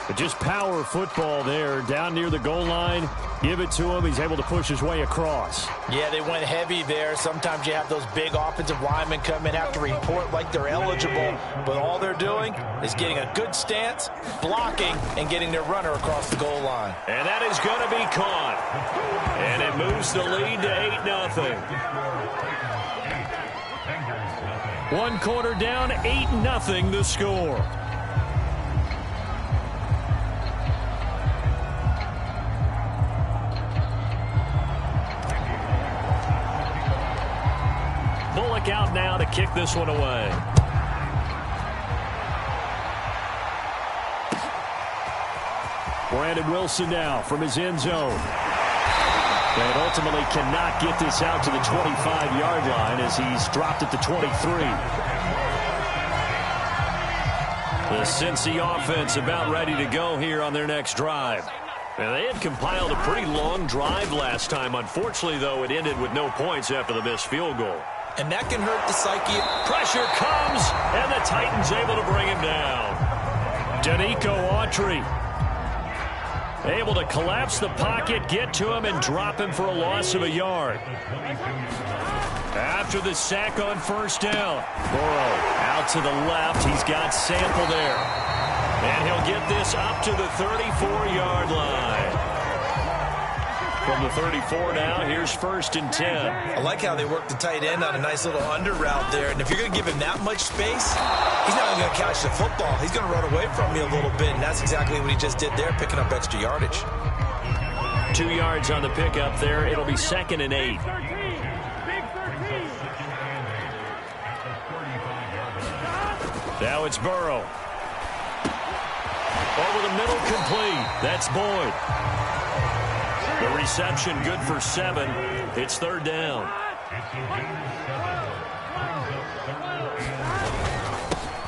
Speaker 1: But just power football there, down near the goal line. Give it to him. He's able to push his way across.
Speaker 2: Yeah, they went heavy there. Sometimes you have those big offensive linemen come in, have to report like they're eligible. But all they're doing is getting a good stance, blocking, and getting their runner across the goal line.
Speaker 1: And that is going to be caught. And it moves the lead to 8-0. 1 quarter down, 8-0 the score. Bullock out now to kick this one away. Brandon Wilson now from his end zone. And ultimately cannot get this out to the 25-yard line as he's dropped at the 23. The Cincy offense about ready to go here on their next drive. And they had compiled a pretty long drive last time. Unfortunately, though, it ended with no points after the missed field goal.
Speaker 2: And that can hurt the psyche.
Speaker 1: Pressure comes, and the Titans able to bring him down. Danico Autry able to collapse the pocket, get to him, and drop him for a loss of a yard. After the sack on first down, Burrow out to the left. He's got Sample there. And he'll get this up to the 34-yard line. From the 34 now, here's 1st and 10.
Speaker 2: I like how they work the tight end on a nice little under route there. And if you're going to give him that much space, he's not going to catch the football. He's going to run away from you a little bit, and that's exactly what he just did there, picking up extra yardage.
Speaker 1: 2 yards on the pickup there. It'll be 2nd and 8. Now it's Burrow. Over the middle, complete. That's Boyd. The reception good for 7. It's 3rd down.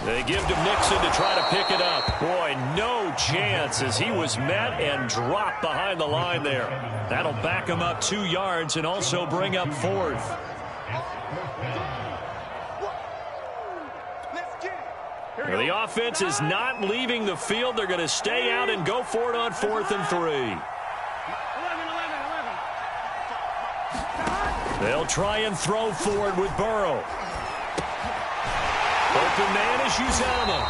Speaker 1: They give to Mixon to try to pick it up. Boy, no chance as he was met and dropped behind the line there. That'll back him up 2 yards and also bring up 4th. The offense is not leaving the field. They're going to stay out and go for it on 4th and 3. They'll try and throw forward with Burrow. Open man is Uzomah.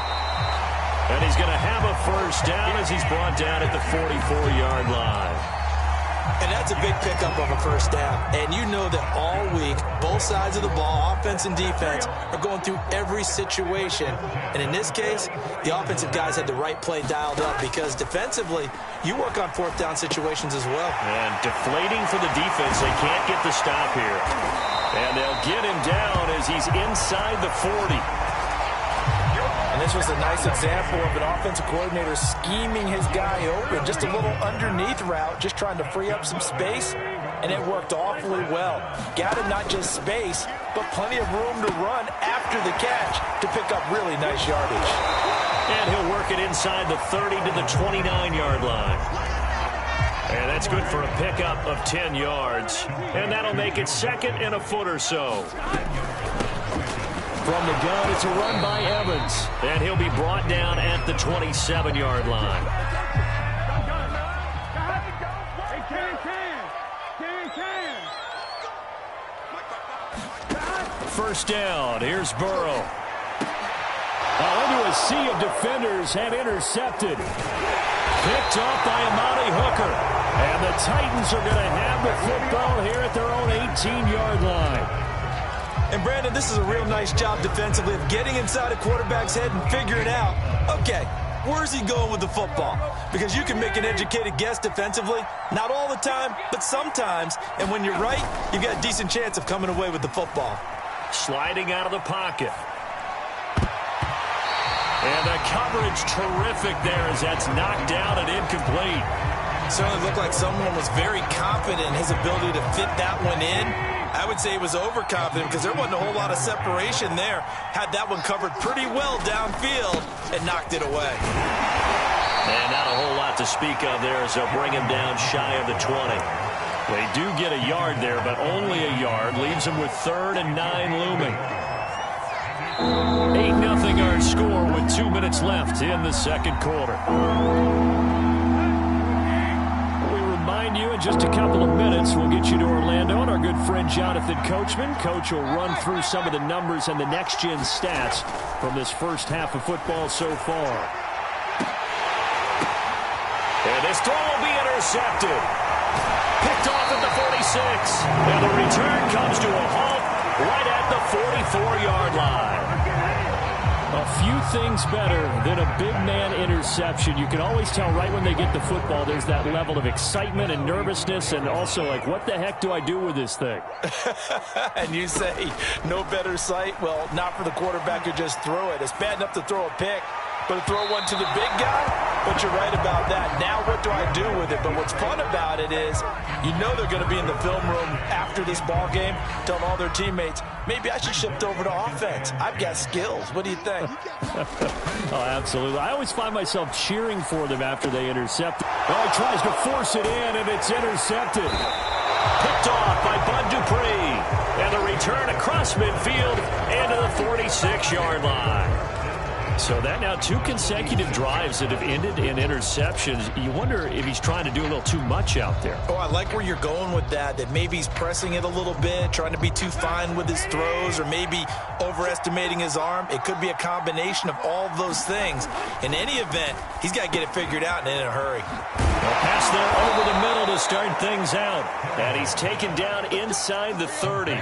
Speaker 1: And he's going to have a first down as he's brought down at the 44-yard line.
Speaker 2: And that's a big pickup of a first down. And you know that all week, both sides of the ball, offense and defense, are going through every situation. And in this case, the offensive guys had the right play dialed up because defensively, you work on fourth down situations as well.
Speaker 1: And deflating for the defense. They can't get the stop here. And they'll get him down as he's inside the 40.
Speaker 2: And this was a nice example of an offensive coordinator scheming his guy open. Just a little underneath route, just trying to free up some space, and it worked awfully well. Got him not just space, but plenty of room to run after the catch to pick up really nice yardage.
Speaker 1: And he'll work it inside the 30 to the 29-yard line. And that's good for a pickup of 10 yards. And that'll make it second and a foot or so. From the gun, it's a run by Evans. And he'll be brought down at the 27-yard line. First down. Here's Burrow. Into a sea of defenders and intercepted. Picked off by Amani Hooker. And the Titans are going to have the football here at their own 18-yard line.
Speaker 2: And, Brandon, this is a real nice job defensively of getting inside a quarterback's head and figuring out, okay, where's he going with the football? Because you can make an educated guess defensively, not all the time, but sometimes. And when you're right, you've got a decent chance of coming away with the football.
Speaker 1: Sliding out of the pocket. And the coverage terrific there as that's knocked down and incomplete.
Speaker 2: Certainly looked like someone was very confident in his ability to fit that one in. I would say he was overconfident because there wasn't a whole lot of separation there. Had that one covered pretty well downfield and knocked it away.
Speaker 1: And not a whole lot to speak of there as they'll bring him down shy of the 20. They do get a yard there, but only a yard. Leaves him with 3rd and 9 looming. 8-0 our score with 2 minutes left in the second quarter. You in just a couple of minutes. We'll get you to Orlando and our good friend Jonathan Coachman. Coach will run through some of the numbers and the next-gen stats from this first half of football so far. And this throw will be intercepted. Picked off at the 46. And the return comes to a halt right at the 44-yard line. A few things better than a big man interception. You can always tell right when they get the football, there's that level of excitement and nervousness and also like, what the heck do I do with this thing?
Speaker 2: And you say, no better sight? Well, not for the quarterback to just throw it. It's bad enough to throw a pick, but to throw one to the big guy? But you're right about that. Now what do I do with it? But what's fun about it is you know they're going to be in the film room after this ball game telling all their teammates, maybe I should shift over to offense. I've got skills. What do you think?
Speaker 1: Oh, absolutely. I always find myself cheering for them after they intercept. Oh, he tries to force it in, and it's intercepted. Picked off by Bud Dupree. And the return across midfield into the 46-yard line. So that now 2 consecutive drives that have ended in interceptions. You wonder if he's trying to do a little too much out there.
Speaker 2: Oh, I like where you're going with that maybe he's pressing it a little bit, trying to be too fine with his throws, or maybe overestimating his arm. It could be a combination of all of those things. In any event, he's got to get it figured out and in a hurry.
Speaker 1: A pass there over the middle to start things out. And he's taken down inside the 30.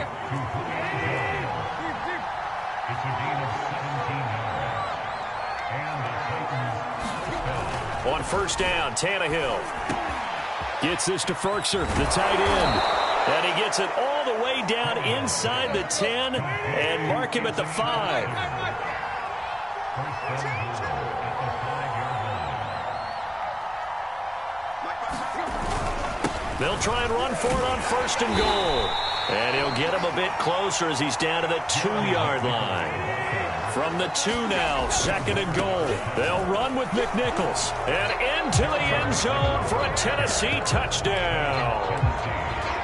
Speaker 1: On first down, Tannehill gets this to Ferkser, the tight end. And he gets it all the way down inside the 10 and mark him at the 5. They'll try and run for it on first and goal. And he'll get him a bit closer as he's down to the 2-yard line. From the 2 now, 2nd and goal. They'll run with McNichols. And into the end zone for a Tennessee touchdown.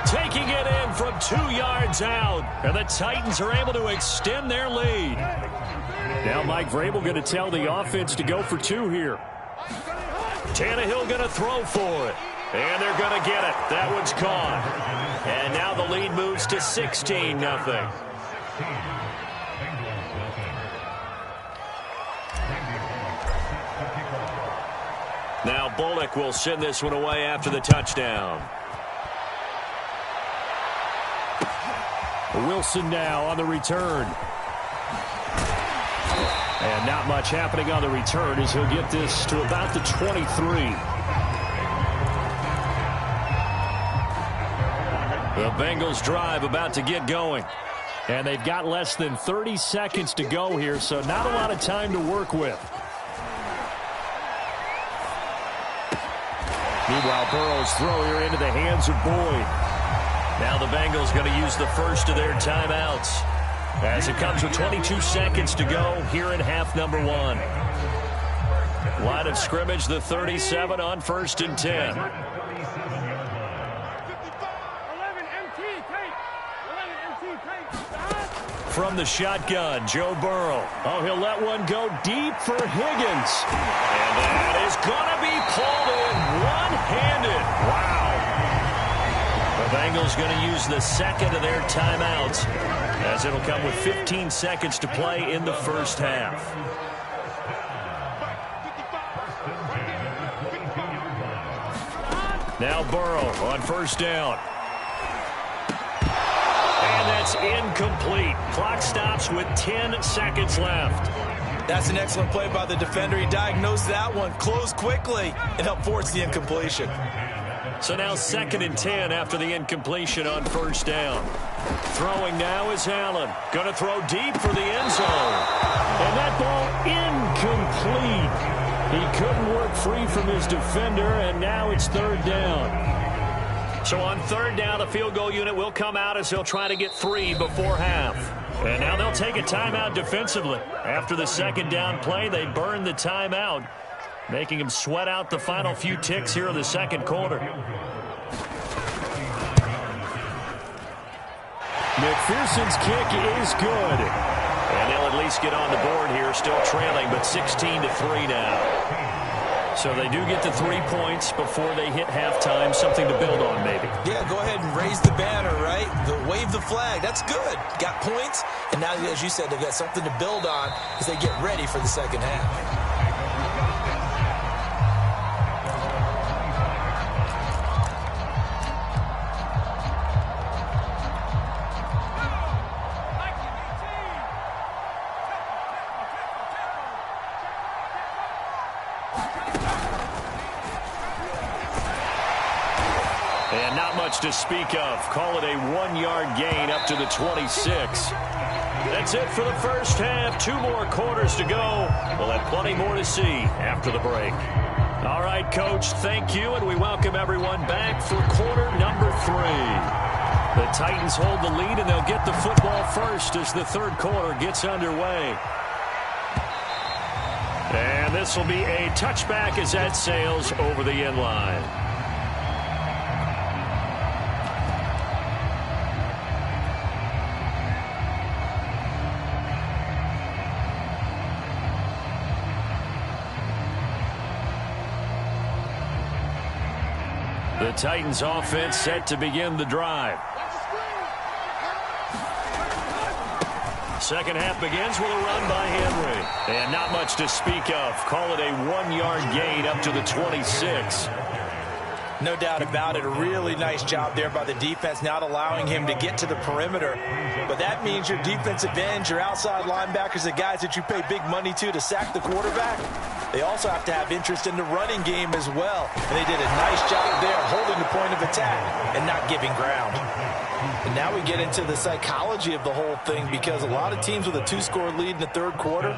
Speaker 1: Taking it in from 2 yards out. And the Titans are able to extend their lead. Now Mike Vrabel going to tell the offense to go for 2 here. Tannehill going to throw for it. And they're going to get it. That one's caught. And now the lead moves to 16-0. Now Bullock will send this one away after the touchdown. Wilson now on the return. And not much happening on the return as he'll get this to about the 23. The Bengals drive about to get going. And they've got less than 30 seconds to go here, so not a lot of time to work with. Meanwhile, Burrow's throw here into the hands of Boyd. Now the Bengals going to use the first of their timeouts as it comes with 22 seconds to go here in half number 1. Line of scrimmage, the 37 on 1st and 10. From the shotgun, Joe Burrow. Oh, he'll let one go deep for Higgins. And that is going to be pulled in one-handed. Wow. The Bengals going to use the second of their timeouts as it'll come with 15 seconds to play in the first half. Now Burrow on 1st down. And that's incomplete. Clock stops with 10 seconds left.
Speaker 2: That's an excellent play by the defender. He diagnosed that one, closed quickly, and helped force the incompletion.
Speaker 1: So now 2nd and 10 after the incompletion on 1st down. Throwing now is Allen. Going to throw deep for the end zone. And that ball incomplete. He couldn't work free from his defender, and now it's 3rd down. So on 3rd down, the field goal unit will come out as they'll try to get 3 before half. And now they'll take a timeout defensively. After the 2nd down play, they burn the timeout, making them sweat out the final few ticks here in the 2nd quarter. McPherson's kick is good. And they'll at least get on the board here, still trailing, but 16-3 now. So they do get the 3 points before they hit halftime, something to build on maybe.
Speaker 2: Yeah, go ahead and raise the banner, right? Wave the flag. That's good. Got points, and now, as you said, they've got something to build on as they get ready for the second half.
Speaker 1: And not much to speak of. Call it a 1-yard gain up to the 26. That's it for the first half. 2 more quarters to go. We'll have plenty more to see after the break. All right, Coach, thank you, and we welcome everyone back for quarter number 3. The Titans hold the lead, and they'll get the football first as the 3rd quarter gets underway. And this will be a touchback as that sails over the end line. The Titans offense set to begin the drive. Second half begins with a run by Henry. And not much to speak of. Call it a 1-yard gain up to the 26.
Speaker 2: No doubt about it. A really nice job there by the defense, not allowing him to get to the perimeter. But that means your defensive ends, your outside linebackers, the guys that you pay big money to sack the quarterback, they also have to have interest in the running game as well. And they did a nice job there holding the point of attack and not giving ground. And now we get into the psychology of the whole thing, because a lot of teams with a 2-score lead in the 3rd quarter,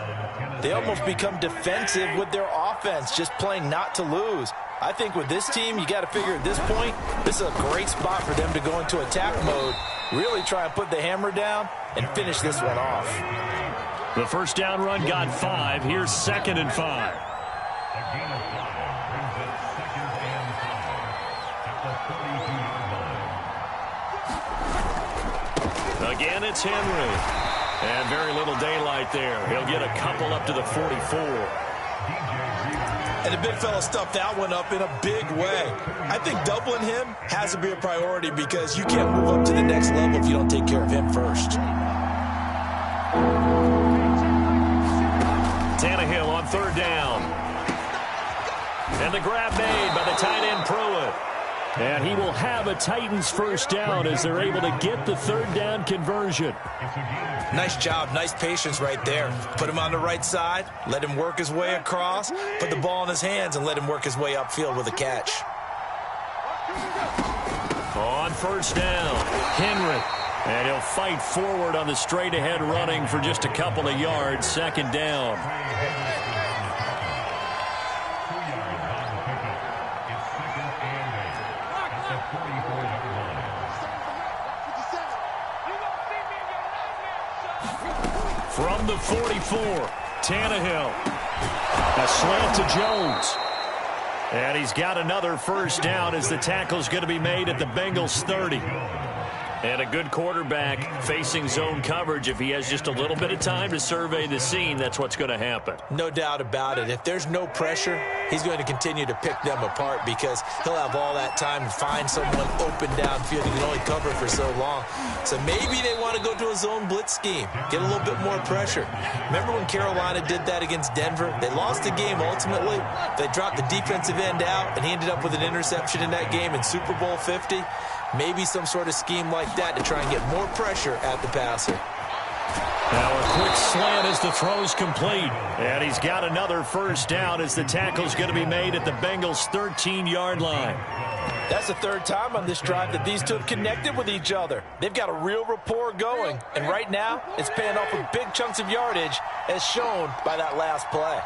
Speaker 2: they almost become defensive with their offense, just playing not to lose. I think with this team, you got to figure at this point, this is a great spot for them to go into attack mode, really try and put the hammer down and finish this one off.
Speaker 1: The first down run got 5. Here's 2nd and 5. Again, it's Henry. And very little daylight there. He'll get a couple up to the 44.
Speaker 2: And the big fella stuffed that one up in a big way. I think doubling him has to be a priority, because you can't move up to the next level if you don't take care of him first.
Speaker 1: Tannehill on 3rd down. And the grab made by the tight end Pruitt. And he will have a Titans first down as they're able to get the third down conversion.
Speaker 2: Nice job, nice patience right there. Put him on the right side, let him work his way across, put the ball in his hands, and let him work his way upfield with a catch.
Speaker 1: On first down, Henry. And he'll fight forward on the straight-ahead running for just a couple of yards. Second down. From the 44, Tannehill. A slant to Jones. And he's got another first down as the tackle's going to be made at the Bengals 30. And a good quarterback facing zone coverage. If he has just a little bit of time to survey the scene, that's what's going to happen.
Speaker 2: No doubt about it. If there's no pressure, he's going to continue to pick them apart because he'll have all that time to find someone open downfield. He can only cover for so long. So maybe they want to go to a zone blitz scheme, get a little bit more pressure. Remember when Carolina did that against Denver? They lost the game ultimately. They dropped the defensive end out, and he ended up with an interception in that game in Super Bowl 50. Maybe some sort of scheme like that to try and get more pressure at the passer.
Speaker 1: Now a quick slant as the throw's complete. And he's got another first down as the tackle's going to be made at the Bengals' 13-yard line.
Speaker 2: That's the third time on this drive that these two have connected with each other. They've got a real rapport going. And right now, it's paying off with big chunks of yardage as shown by that last play.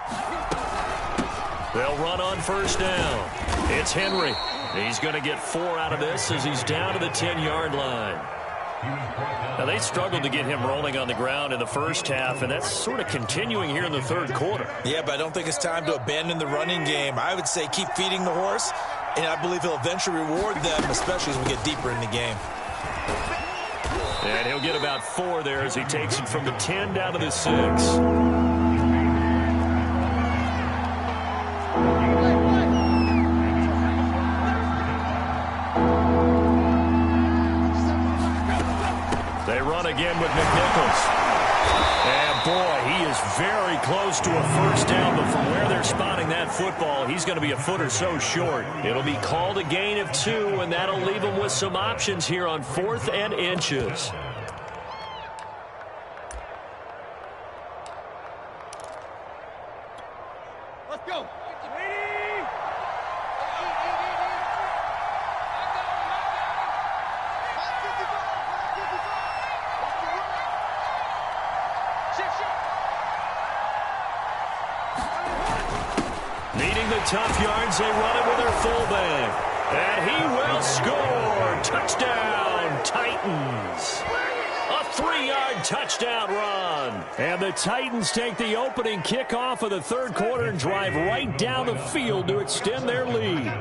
Speaker 1: They'll run on first down. It's Henry. He's going to get 4 out of this as he's down to the 10-yard line. Now, they struggled to get him rolling on the ground in the first half, and that's sort of continuing here in the third quarter.
Speaker 2: Yeah, but I don't think it's time to abandon the running game. I would say keep feeding the horse, and I believe he'll eventually reward them, especially as we get deeper in the game.
Speaker 1: And he'll get about 4 there as he takes it from the 10 down to the 6. Again with McNichols. And boy, he is very close to a first down, but from where they're spotting that football, he's going to be a foot or so short. It'll be called a gain of 2, and that'll leave him with some options here on 4th and inches.
Speaker 3: Let's go.
Speaker 1: Needing the tough yards, they run it with their fullback. And he will score. Touchdown, Titans. A 3-yard touchdown run. And the Titans take the opening kickoff of the third quarter and drive right down the field to extend their lead.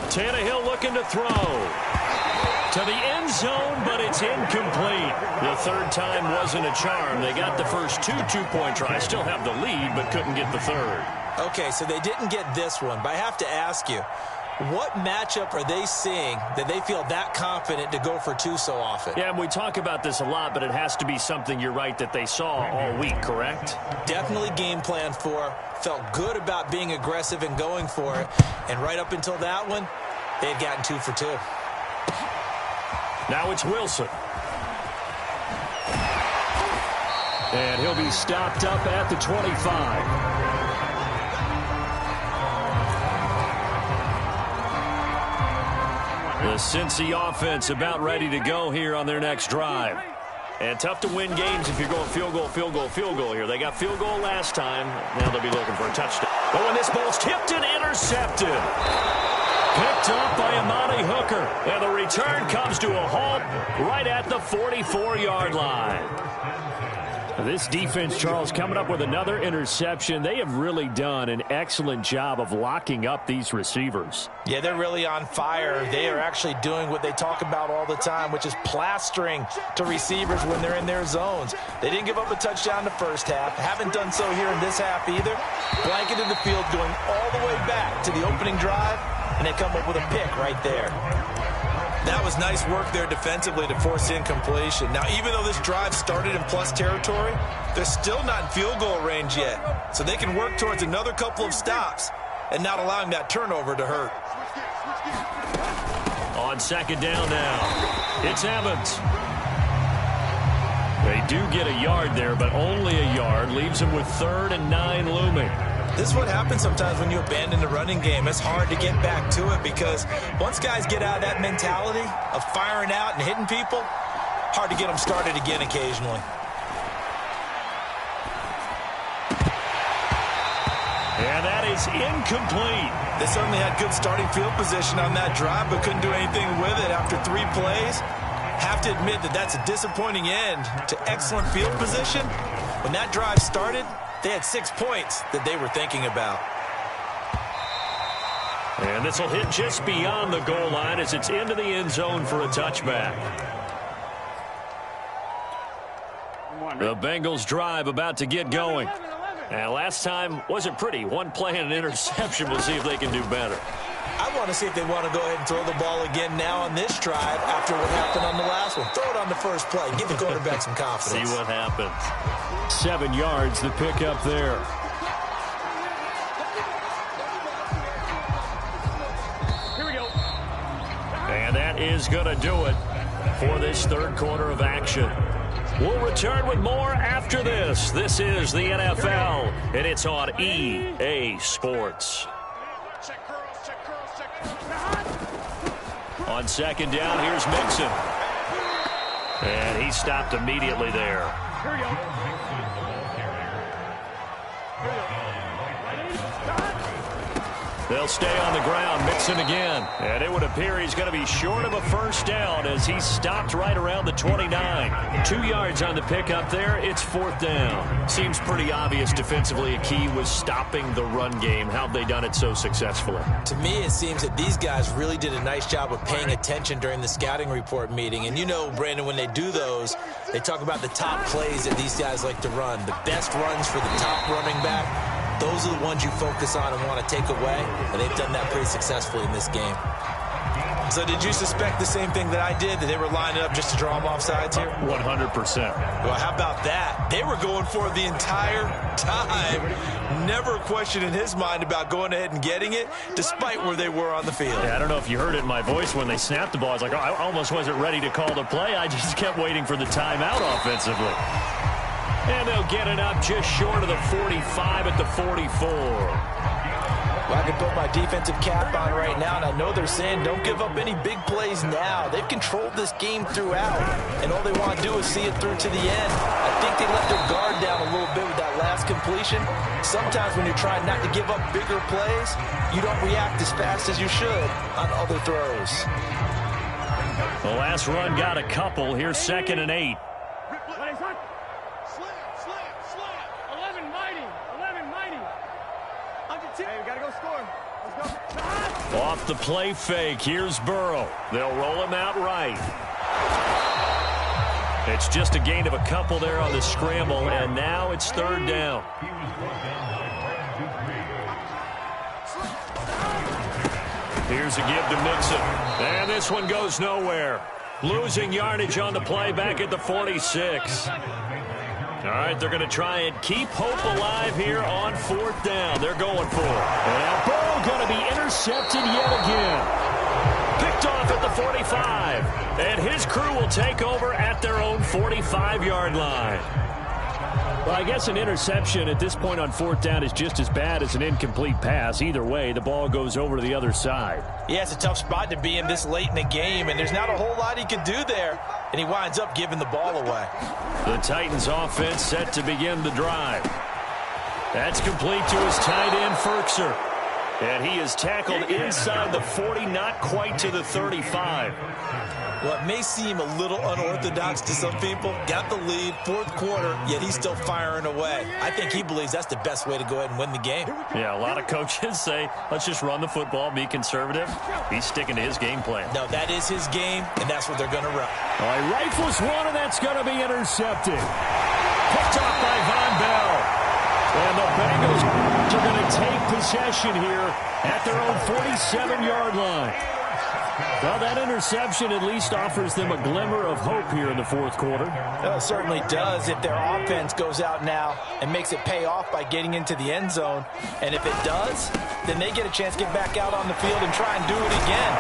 Speaker 1: Tannehill looking to throw. To the end zone, but it's incomplete. The third time wasn't a charm. They got the first 2 two-point tries, still have the lead, but couldn't get the third.
Speaker 2: Okay, so they didn't get this one, but I have to ask you, what matchup are they seeing that they feel that confident to go for 2 so often?
Speaker 1: Yeah, and we talk about this a lot, but it has to be something, you're right, that they saw all week, correct?
Speaker 2: Definitely game plan for, felt good about being aggressive and going for it, and right up until that one, they had gotten 2 for 2.
Speaker 1: Now it's Wilson. And he'll be stopped up at the 25. The Cincy offense about ready to go here on their next drive. And tough to win games if you're going field goal, field goal, field goal here. They got field goal last time. Now they'll be looking for a touchdown. Oh, and this ball's tipped and intercepted. Picked up by Amani Hooker. And the return comes to a halt right at the 44-yard line. This defense, Charles, coming up with another interception. They have really done an excellent job of locking up these receivers.
Speaker 2: Yeah, they're really on fire. They are actually doing what they talk about all the time, which is plastering to receivers when they're in their zones. They didn't give up a touchdown the first half. Haven't done so here in this half either. Blanketed the field going all the way back to the opening drive, and they come up with a pick right there. That was nice work there defensively to force incompletion. Now, even though this drive started in plus territory, they're still not in field goal range yet. So they can work towards another couple of stops and not allowing that turnover to hurt.
Speaker 1: On second down now, it's Evans. They do get a yard there, but only a yard. Leaves them with 3rd and 9 looming.
Speaker 2: This is what happens sometimes when you abandon the running game. It's hard to get back to it because once guys get out of that mentality of firing out and hitting people, hard to get them started again occasionally.
Speaker 1: And that is incomplete.
Speaker 2: They certainly had good starting field position on that drive, but couldn't do anything with it after 3 plays. Have to admit that that's a disappointing end to excellent field position. When that drive started, they had 6 points that they were thinking about.
Speaker 1: And this will hit just beyond the goal line as it's into the end zone for a touchback. The Bengals drive about to get going. And last time wasn't pretty. One play and an interception. We'll see if they can do better.
Speaker 2: I want to see if they want to go ahead and throw the ball again now on this drive after what happened on the last one. Throw it on the first play. Give the quarterback some confidence.
Speaker 1: See what happens. 7 yards, the pickup there.
Speaker 3: Here we go.
Speaker 1: And that is going to do it for this 3rd quarter of action. We'll return with more after this. This is the NFL, and it's on EA Sports. On second down, here's Mixon. And he stopped immediately there.
Speaker 3: Here we go.
Speaker 1: They'll stay on the ground. Mixon again. And it would appear he's going to be short of a first down as he stopped right around the 29. 2 yards on the pickup there. It's 4th down. Seems pretty obvious defensively a key was stopping the run game. How have they done it so successfully?
Speaker 2: To me, it seems that these guys really did a nice job of paying attention during the scouting report meeting. And you know, Brandon, when they do those, they talk about the top plays that these guys like to run. The best runs for the top running back. Those are the ones you focus on and want to take away, and they've done that pretty successfully in this game. So did you suspect the same thing that I did, that they were lining up just to draw them off sides here?
Speaker 1: 100%.
Speaker 2: Well, how about that? They were going for it the entire time. Never a question in his mind about going ahead and getting it, despite where they were on the field.
Speaker 1: Yeah, I don't know if you heard it in my voice when they snapped the ball. I was like, oh, I almost wasn't ready to call the play. I just kept waiting for the timeout offensively. And they'll get it up just short of the 45 at the 44.
Speaker 2: Well, I can put my defensive cap on right now, and I know they're saying don't give up any big plays now. They've controlled this game throughout, and all they want to do is see it through to the end. I think they let their guard down a little bit with that last completion. Sometimes when you're trying not to give up bigger plays, you don't react as fast as you should on other throws.
Speaker 1: The last run got a couple. Here's 2nd and 8. Off the play fake, here's Burrow. They'll roll him out right. It's just a gain of a couple there on the scramble, and now it's 3rd down. Here's a give to Mixon. And this one goes nowhere. Losing yardage on the play back at the 46. All right, they're going to try and keep hope alive here on 4th down. They're going for it. And now Burrow going to be intercepted yet again. Picked off at the 45. And his crew will take over at their own 45-yard line. Well, I guess an interception at this point on 4th down is just as bad as an incomplete pass. Either way, the ball goes over to the other side.
Speaker 2: Yeah, it's a tough spot to be in this late in the game, and there's not a whole lot he can do there. And he winds up giving the ball away.
Speaker 1: The Titans offense set to begin the drive. That's complete to his tight end, Ferkser. And he is tackled inside the 40, not quite to the 35.
Speaker 2: Well, it may seem a little unorthodox to some people. Got the lead, 4th quarter, yet he's still firing away. I think he believes that's the best way to go ahead and win the game.
Speaker 1: Yeah, a lot of coaches say, let's just run the football, be conservative. He's sticking to his game plan.
Speaker 2: No, that is his game, and that's what they're going to run.
Speaker 1: All right, rifles one, and that's going to be intercepted. Picked off by Von Bell. And the Bengals are going to take possession here at their own 47-yard line. Well, that interception at least offers them a glimmer of hope here in the fourth quarter.
Speaker 2: Well, it certainly does if their offense goes out now and makes it pay off by getting into the end zone. And if it does, then they get a chance to get back out on the field and try and do it again.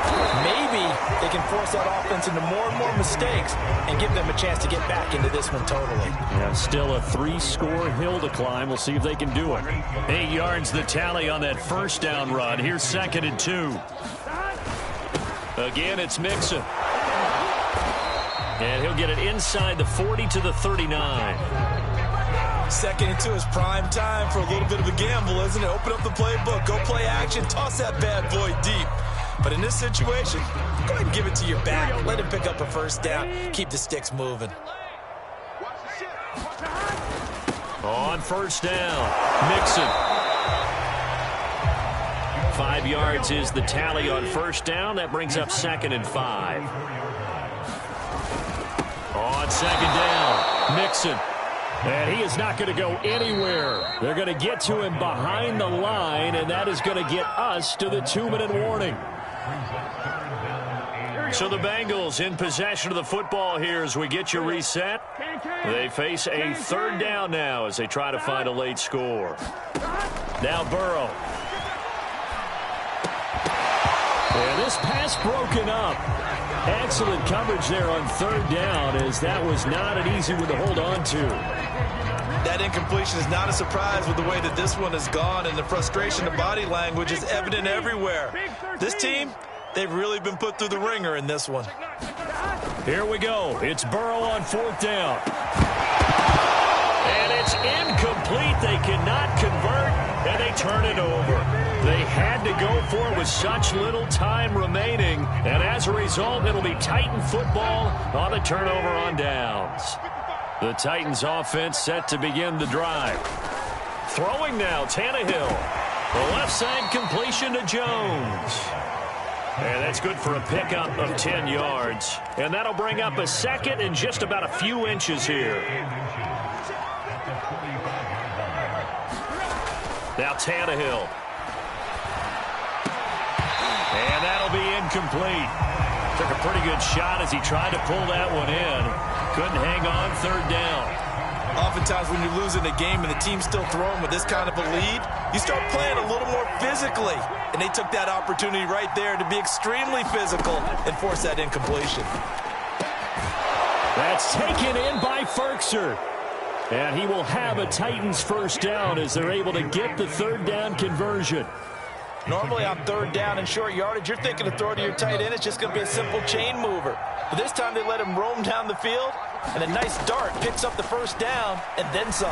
Speaker 2: Maybe they can force that offense into more and more mistakes and give them a chance to get back into this one totally.
Speaker 1: Yeah, still a 3-score hill to climb. We'll see if they can do it. 8 yards the tally on that first down run. Here's 2nd and 2. Again, it's Mixon. And he'll get it inside the 40 to the 39.
Speaker 2: 2nd and 2 is prime time for a little bit of a gamble, isn't it? Open up the playbook, go play action, toss that bad boy deep. But in this situation, go ahead and give it to your back. Let him pick up a first down. Keep the sticks moving.
Speaker 1: On first down, Mixon. 5 yards is the tally on first down. That brings up 2nd and 5. On 2nd down, Mixon. And he is not going to go anywhere. They're going to get to him behind the line, and that is going to get us to the 2-minute warning. So the Bengals in possession of the football here as we get you reset. They face a 3rd down now as they try to find a late score. Now Burrow. And this pass broken up. Excellent coverage there on 3rd down, as that was not an easy one to hold on to.
Speaker 2: That incompletion is not a surprise with the way that this one has gone, and the frustration of body language is evident everywhere. This team, they've really been put through the ringer in this one.
Speaker 1: Here we go. It's Burrow on 4th down. And it's incomplete. They cannot convert, and they turn it over. They had to go for it with such little time remaining, and as a result, it'll be Titan football on the turnover on downs. The Titans offense set to begin the drive. Throwing now, Tannehill. The left side completion to Jones. And that's good for a pickup of 10 yards. And that'll bring up a 2nd and just about a few inches here. Now Tannehill. And that'll be incomplete. Took a pretty good shot as he tried to pull that one in. Couldn't hang on 3rd down.
Speaker 2: Oftentimes when you're losing a game and the team's still throwing with this kind of a lead, you start playing a little more physically. And they took that opportunity right there to be extremely physical and force that incompletion.
Speaker 1: That's taken in by Ferkser. And he will have a Titans first down as they're able to get the 3rd down conversion.
Speaker 2: Normally on 3rd down and short yardage, you're thinking to throw to your tight end. It's just going to be a simple chain mover. But this time they let him roam down the field, and a nice dart picks up the first down and then some.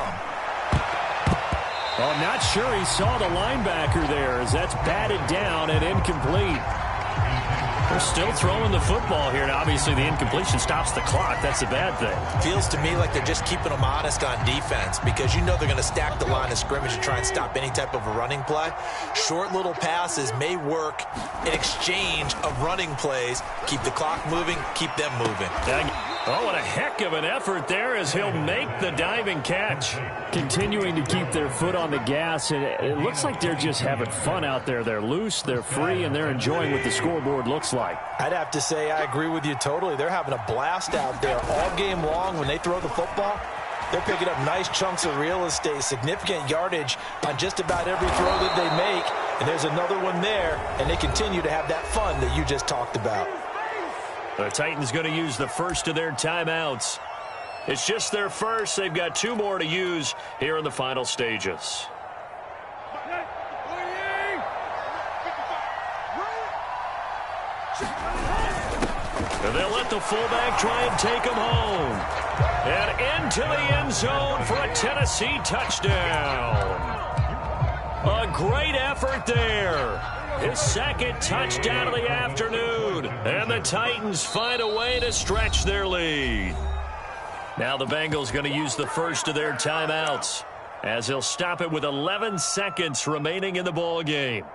Speaker 1: Well, I'm not sure he saw the linebacker there as that's batted down and incomplete. They're still throwing the football here, and obviously the incompletion stops the clock. That's a bad thing.
Speaker 2: Feels to me like they're just keeping them honest on defense because you know they're going to stack the line of scrimmage to try and stop any type of a running play. Short little passes may work in exchange of running plays. Keep the clock moving, keep them moving.
Speaker 1: Oh, what a heck of an effort there as he'll make the diving catch. Continuing to keep their foot on the gas, and it looks like they're just having fun out there. They're loose, they're free, and they're enjoying what the scoreboard looks like.
Speaker 2: I'd have to say I agree with you totally. They're having a blast out there all game long when they throw the football. They're picking up nice chunks of real estate, significant yardage on just about every throw that they make. And there's another one there, and they continue to have that fun that you just talked about.
Speaker 1: The Titans going to use the first of their timeouts. It's just their first. They've got 2 more to use here in the final stages. And they'll let the fullback try and take him home. And into the end zone for a Tennessee touchdown. A great effort there. His 2nd touchdown of the afternoon. And the Titans find a way to stretch their lead. Now the Bengals going to use the first of their timeouts as they'll stop it with 11 seconds remaining in the ball game.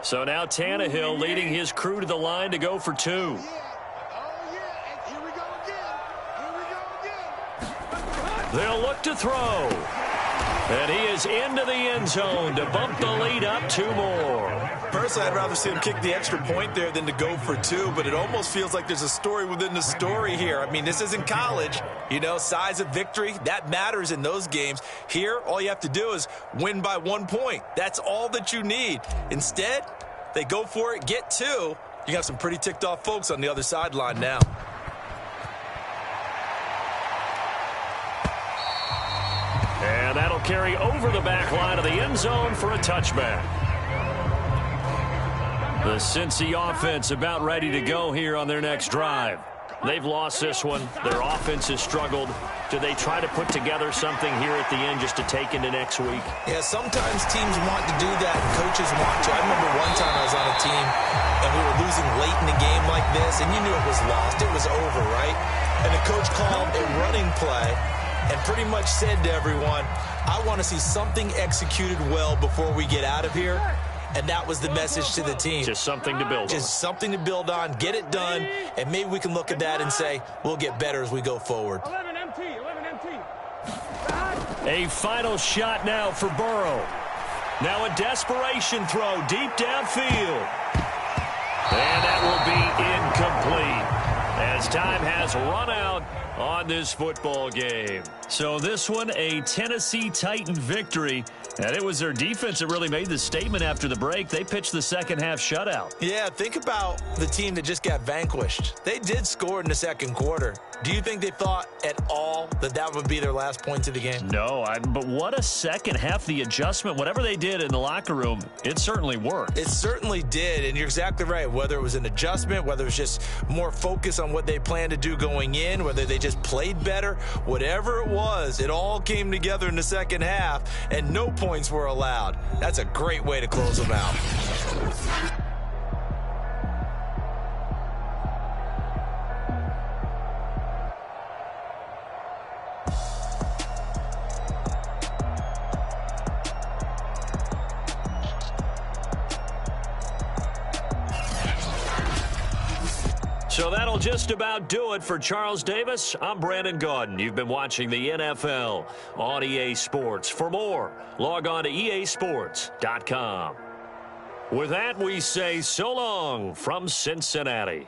Speaker 1: So now Tannehill leading his crew to the line to go for 2. They'll look to throw. And he is into the end zone to bump the lead up 2 more.
Speaker 2: Personally, I'd rather see him kick the extra point there than to go for 2, but it almost feels like there's a story within the story here. I mean, this isn't college. You know, size of victory, that matters in those games. Here, all you have to do is win by 1 point. That's all that you need. Instead, they go for it, get 2. You got some pretty ticked off folks on the other sideline now.
Speaker 1: And that'll carry over the back line of the end zone for a touchback. The Cincy offense about ready to go here on their next drive. They've lost this one. Their offense has struggled. Do they try to put together something here at the end just to take into next week?
Speaker 2: Yeah, sometimes teams want to do that, and coaches want to. I remember one time I was on a team, and we were losing late in the game like this, and you knew it was lost. It was over, right? And the coach called a running play and pretty much said to everyone, I want to see something executed well before we get out of here. And that was the message to the team.
Speaker 1: Just something to build on.
Speaker 2: Just something to build on, get it done, and maybe we can look at that and say, we'll get better as we go forward.
Speaker 3: 11 MT.
Speaker 1: A final shot now for Burrow. Now a desperation throw deep downfield. And that will be incomplete as time has run out on this football game. So this one, a Tennessee Titan victory. And it was their defense that really made the statement after the break. They pitched the second half shutout.
Speaker 2: Yeah, think about the team that just got vanquished. They did score in the second quarter. Do you think they thought at all that that would be their last points of the game?
Speaker 1: No, but what a second half. The adjustment, whatever they did in the locker room, it certainly worked.
Speaker 2: It certainly did, and you're exactly right. Whether it was an adjustment, whether it was just more focus on what they planned to do going in, whether they just played better, whatever it was, it all came together in the second half, and no points were allowed. That's a great way to close them out.
Speaker 1: So that'll just about do it for Charles Davis. I'm Brandon Gaudin. You've been watching the NFL on EA Sports. For more, log on to easports.com. With that, we say so long from Cincinnati.